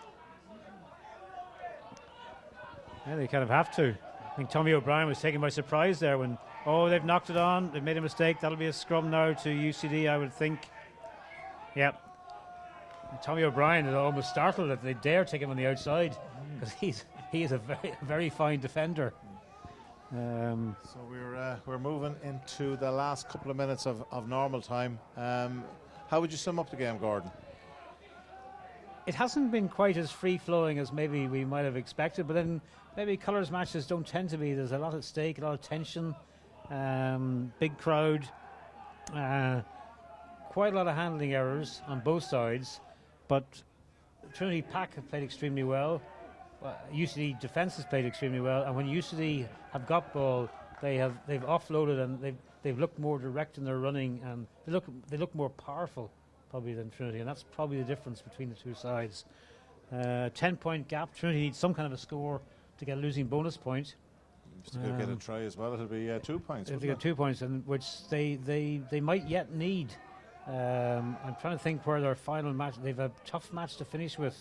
Yeah, they kind of have to. I think Tommy O'Brien was taken by surprise there when, they've knocked it on. They've made a mistake. That'll be a scrum now to UCD, I would think. Yep. And Tommy O'Brien is almost startled that they dare take him on the outside, because he is a very, very fine defender. So we're moving into the last couple of minutes of normal time. How would you sum up the game, Gordon? It hasn't been quite as free-flowing as maybe we might have expected, but then maybe colours matches don't tend to be. There's a lot at stake, a lot of tension, big crowd, quite a lot of handling errors on both sides, but Trinity Pack have played extremely well. UCD defence has played extremely well, and when UCD have got ball, they've offloaded and they've looked more direct in their running, and they look more powerful probably than Trinity, and that's probably the difference between the two sides. 10-point gap. Trinity needs some kind of a score to get a losing bonus point. If they could get a try as well, it'll be 2 points. If they get 2 points, and which they might yet need. I'm trying to think where their final match. They've a tough match to finish with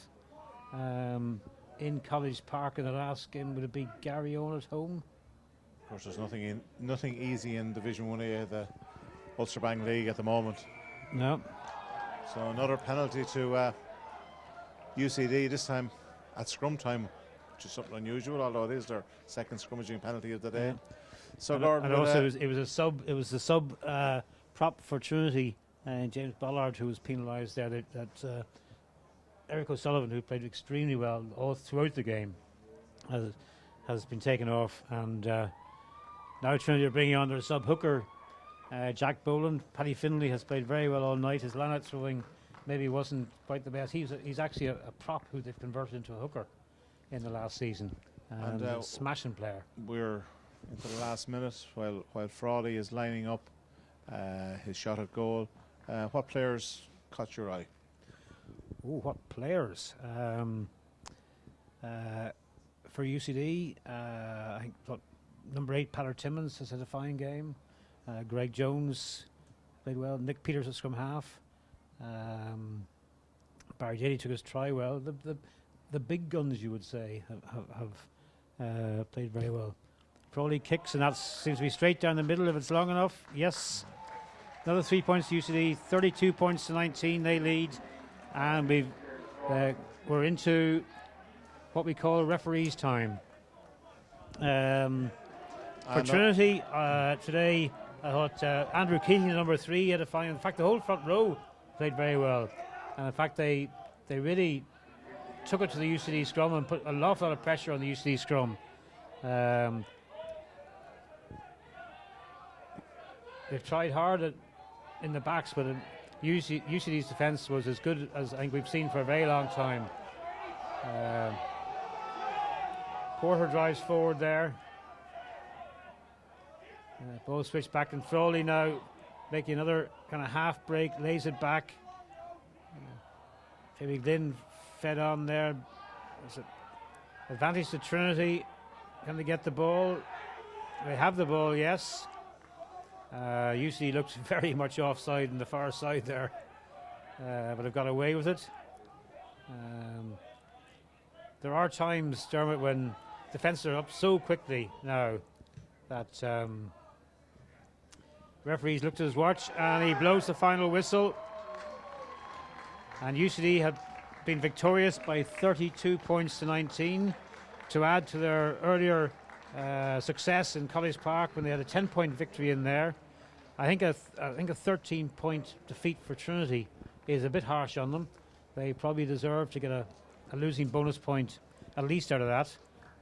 in College Park in the last game. Would it be Garryowen at home? Of course, there's nothing easy in Division 1A of the Ulster Bank League at the moment. No. So another penalty to UCD, this time at scrum time, which is something unusual, although it is their second scrummaging penalty of the day. Yeah. So and Gordon, also it was a sub prop for Trinity, James Ballard, who was penalised there. That Eric O'Sullivan, who played extremely well all throughout the game, has been taken off, and now Trinity are bringing on their sub hooker, Jack Boland. Paddy Finlay has played very well all night. His line-out throwing maybe wasn't quite the best. He's actually a prop who they've converted into a hooker in the last season, and a smashing player. We're into the last minute while Frawley is lining up his shot at goal. What players caught your eye? Oh, what players? For UCD, I think number 8, Paller Timmins, has had a fine game. Greg Jones played well. Nick Peters at scrum half. Barry Daly took his try well. The big guns, you would say, have played very well. Frawley kicks, and that seems to be straight down the middle if it's long enough. Yes. Another 3 points to UCD. 32 points to 19. They lead, and we're into what we call referees' time. For Trinity today, I thought Andrew Keating, number 3, had a fine. In fact, the whole front row played very well, and in fact they really took it to the UCD scrum and put a lot of pressure on the UCD scrum. They've tried hard in the backs, but UCD's defence was as good as I think we've seen for a very long time. Porter drives forward there. Ball switch back, and Frawley now making another kind of half break, lays it back. Jamie Glynn fed on there. Advantage to Trinity. Can they get the ball? They have the ball, yes. UCD looks very much offside on the far side there, but they've got away with it. There are times, Dermot, when defences are up so quickly now that referees looked at his watch and he blows the final whistle. And UCD have been victorious by 32 points to 19 to add to their earlier success in College Park when they had a 10-point victory in there. I think a 13-point defeat for Trinity is a bit harsh on them. They probably deserve to get a losing bonus point at least out of that.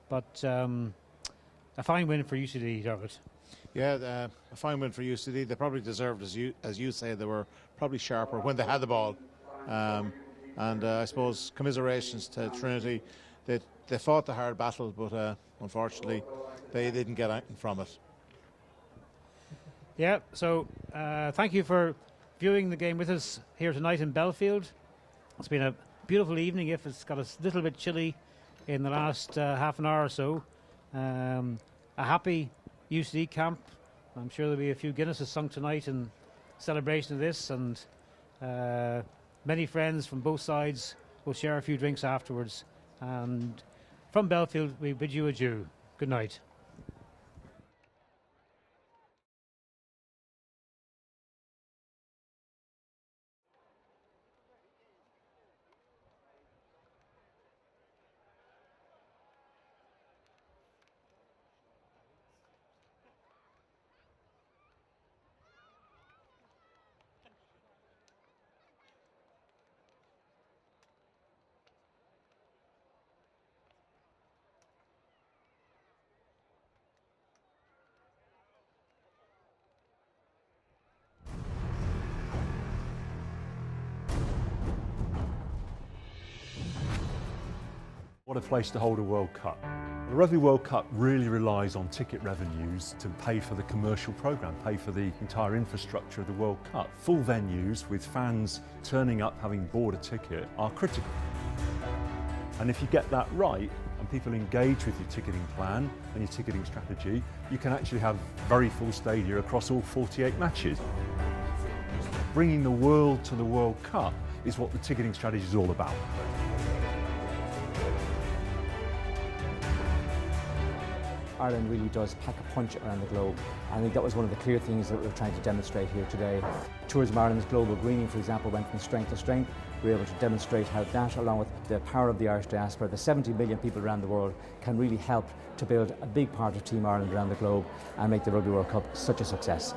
But a fine win for UCD, Dermot. Yeah, a fine win for UCD. They probably deserved, as you say, they were probably sharper when they had the ball. And I suppose commiserations to Trinity. They fought the hard battle, but unfortunately they didn't get anything from it. Yeah, so thank you for viewing the game with us here tonight in Belfield. It's been a beautiful evening, if it's got a little bit chilly in the last half an hour or so. A happy UCD camp. I'm sure there'll be a few Guinnesses sung tonight in celebration of this, and many friends from both sides will share a few drinks afterwards. And from Belfield, we bid you adieu. Good night. What a place to hold a World Cup. The Rugby World Cup really relies on ticket revenues to pay for the commercial programme, pay for the entire infrastructure of the World Cup. Full venues with fans turning up having bought a ticket are critical. And if you get that right and people engage with your ticketing plan and your ticketing strategy, you can actually have very full stadia across all 48 matches. Bringing the world to the World Cup is what the ticketing strategy is all about. Ireland really does pack a punch around the globe. And I think that was one of the clear things that we're trying to demonstrate here today. Tourism Ireland's global greening, for example, went from strength to strength. We were able to demonstrate how that, along with the power of the Irish diaspora, the 70 million people around the world, can really help to build a big part of Team Ireland around the globe and make the Rugby World Cup such a success.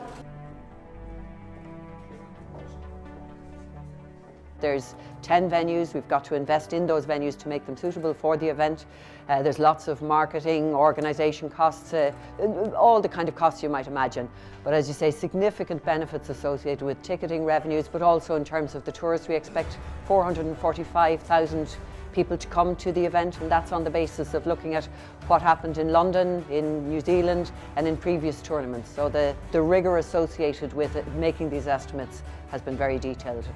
There's 10 venues. We've got to invest in those venues to make them suitable for the event. There's lots of marketing, organisation costs, all the kind of costs you might imagine. But as you say, significant benefits associated with ticketing revenues, but also in terms of the tourists. We expect 445,000 people to come to the event, and that's on the basis of looking at what happened in London, in New Zealand and in previous tournaments. So the rigour associated with it, making these estimates has been very detailed.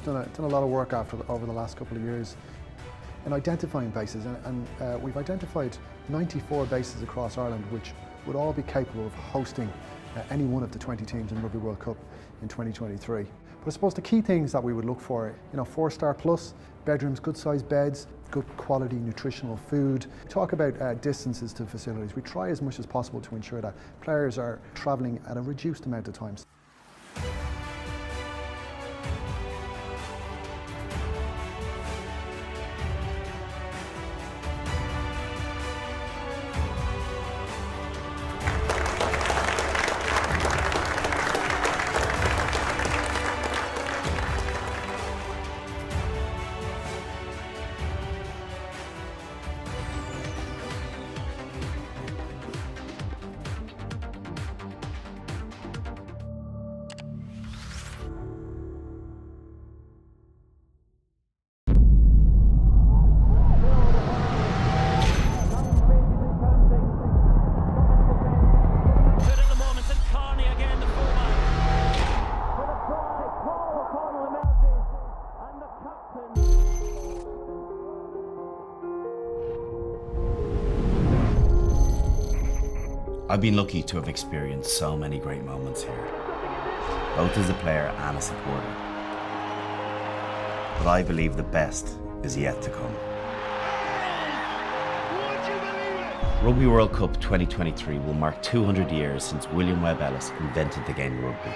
We've done a lot of work over the last couple of years in identifying bases, and we've identified 94 bases across Ireland which would all be capable of hosting any one of the 20 teams in Rugby World Cup in 2023. But I suppose the key things that we would look for, 4-star plus, bedrooms, good sized beds, good quality nutritional food. We talk about distances to facilities. We try as much as possible to ensure that players are travelling at a reduced amount of times. I've been lucky to have experienced so many great moments here, both as a player and a supporter. But I believe the best is yet to come. Rugby World Cup 2023 will mark 200 years since William Webb Ellis invented the game of rugby.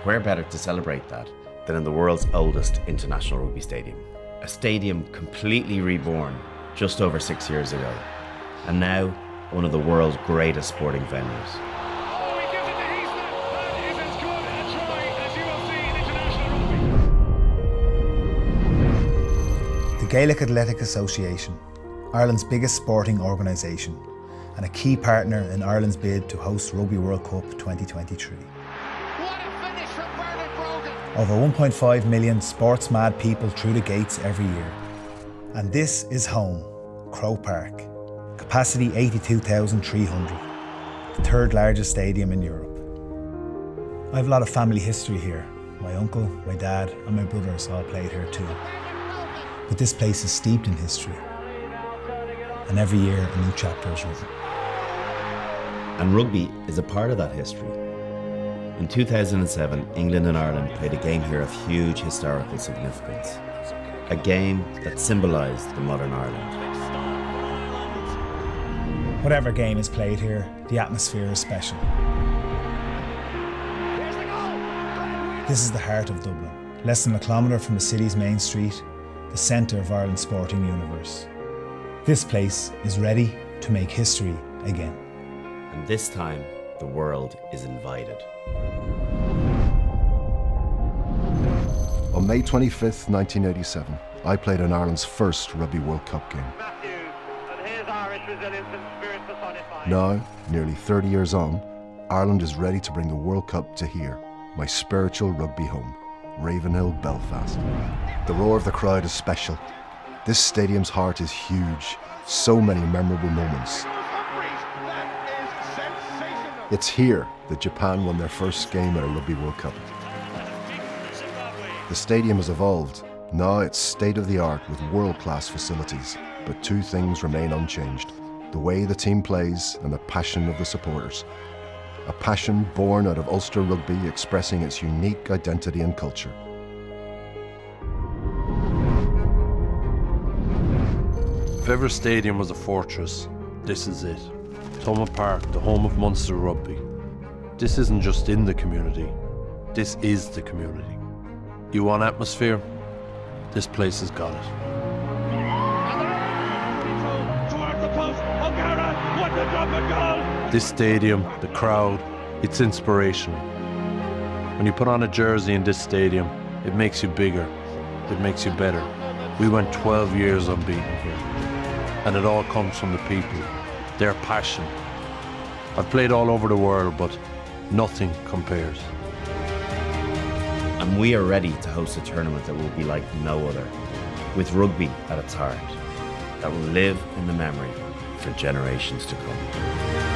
Where better to celebrate that than in the world's oldest international rugby stadium? A stadium completely reborn just over 6 years ago, and now one of the world's greatest sporting venues. The Gaelic Athletic Association, Ireland's biggest sporting organisation, and a key partner in Ireland's bid to host Rugby World Cup 2023. Over 1.5 million sports-mad people through the gates every year. And this is home, Croke Park. Capacity 82,300, the third largest stadium in Europe. I have a lot of family history here. My uncle, my dad and my brothers all played here too. But this place is steeped in history. And every year a new chapter is written. And rugby is a part of that history. In 2007, England and Ireland played a game here of huge historical significance. A game that symbolised the modern Ireland. Whatever game is played here, the atmosphere is special. This is the heart of Dublin, less than a kilometre from the city's main street, the centre of Ireland's sporting universe. This place is ready to make history again. And this time, the world is invited. On May 25th, 1987, I played in Ireland's first Rugby World Cup game. Now, nearly 30 years on, Ireland is ready to bring the World Cup to here, my spiritual rugby home, Ravenhill, Belfast. The roar of the crowd is special. This stadium's heart is huge. So many memorable moments. It's here that Japan won their first game at a Rugby World Cup. The stadium has evolved. Now it's state-of-the-art with world-class facilities. But two things remain unchanged: the way the team plays and the passion of the supporters. A passion born out of Ulster rugby expressing its unique identity and culture. If ever a stadium was a fortress, this is it. Thomond Park, the home of Munster rugby. This isn't just in the community, this is the community. You want atmosphere? This place has got it. This stadium, the crowd, it's inspiration. When you put on a jersey in this stadium, it makes you bigger, it makes you better. We went 12 years unbeaten here, and it all comes from the people, their passion. I've played all over the world, but nothing compares. And we are ready to host a tournament that will be like no other, with rugby at its heart, that will live in the memory for generations to come.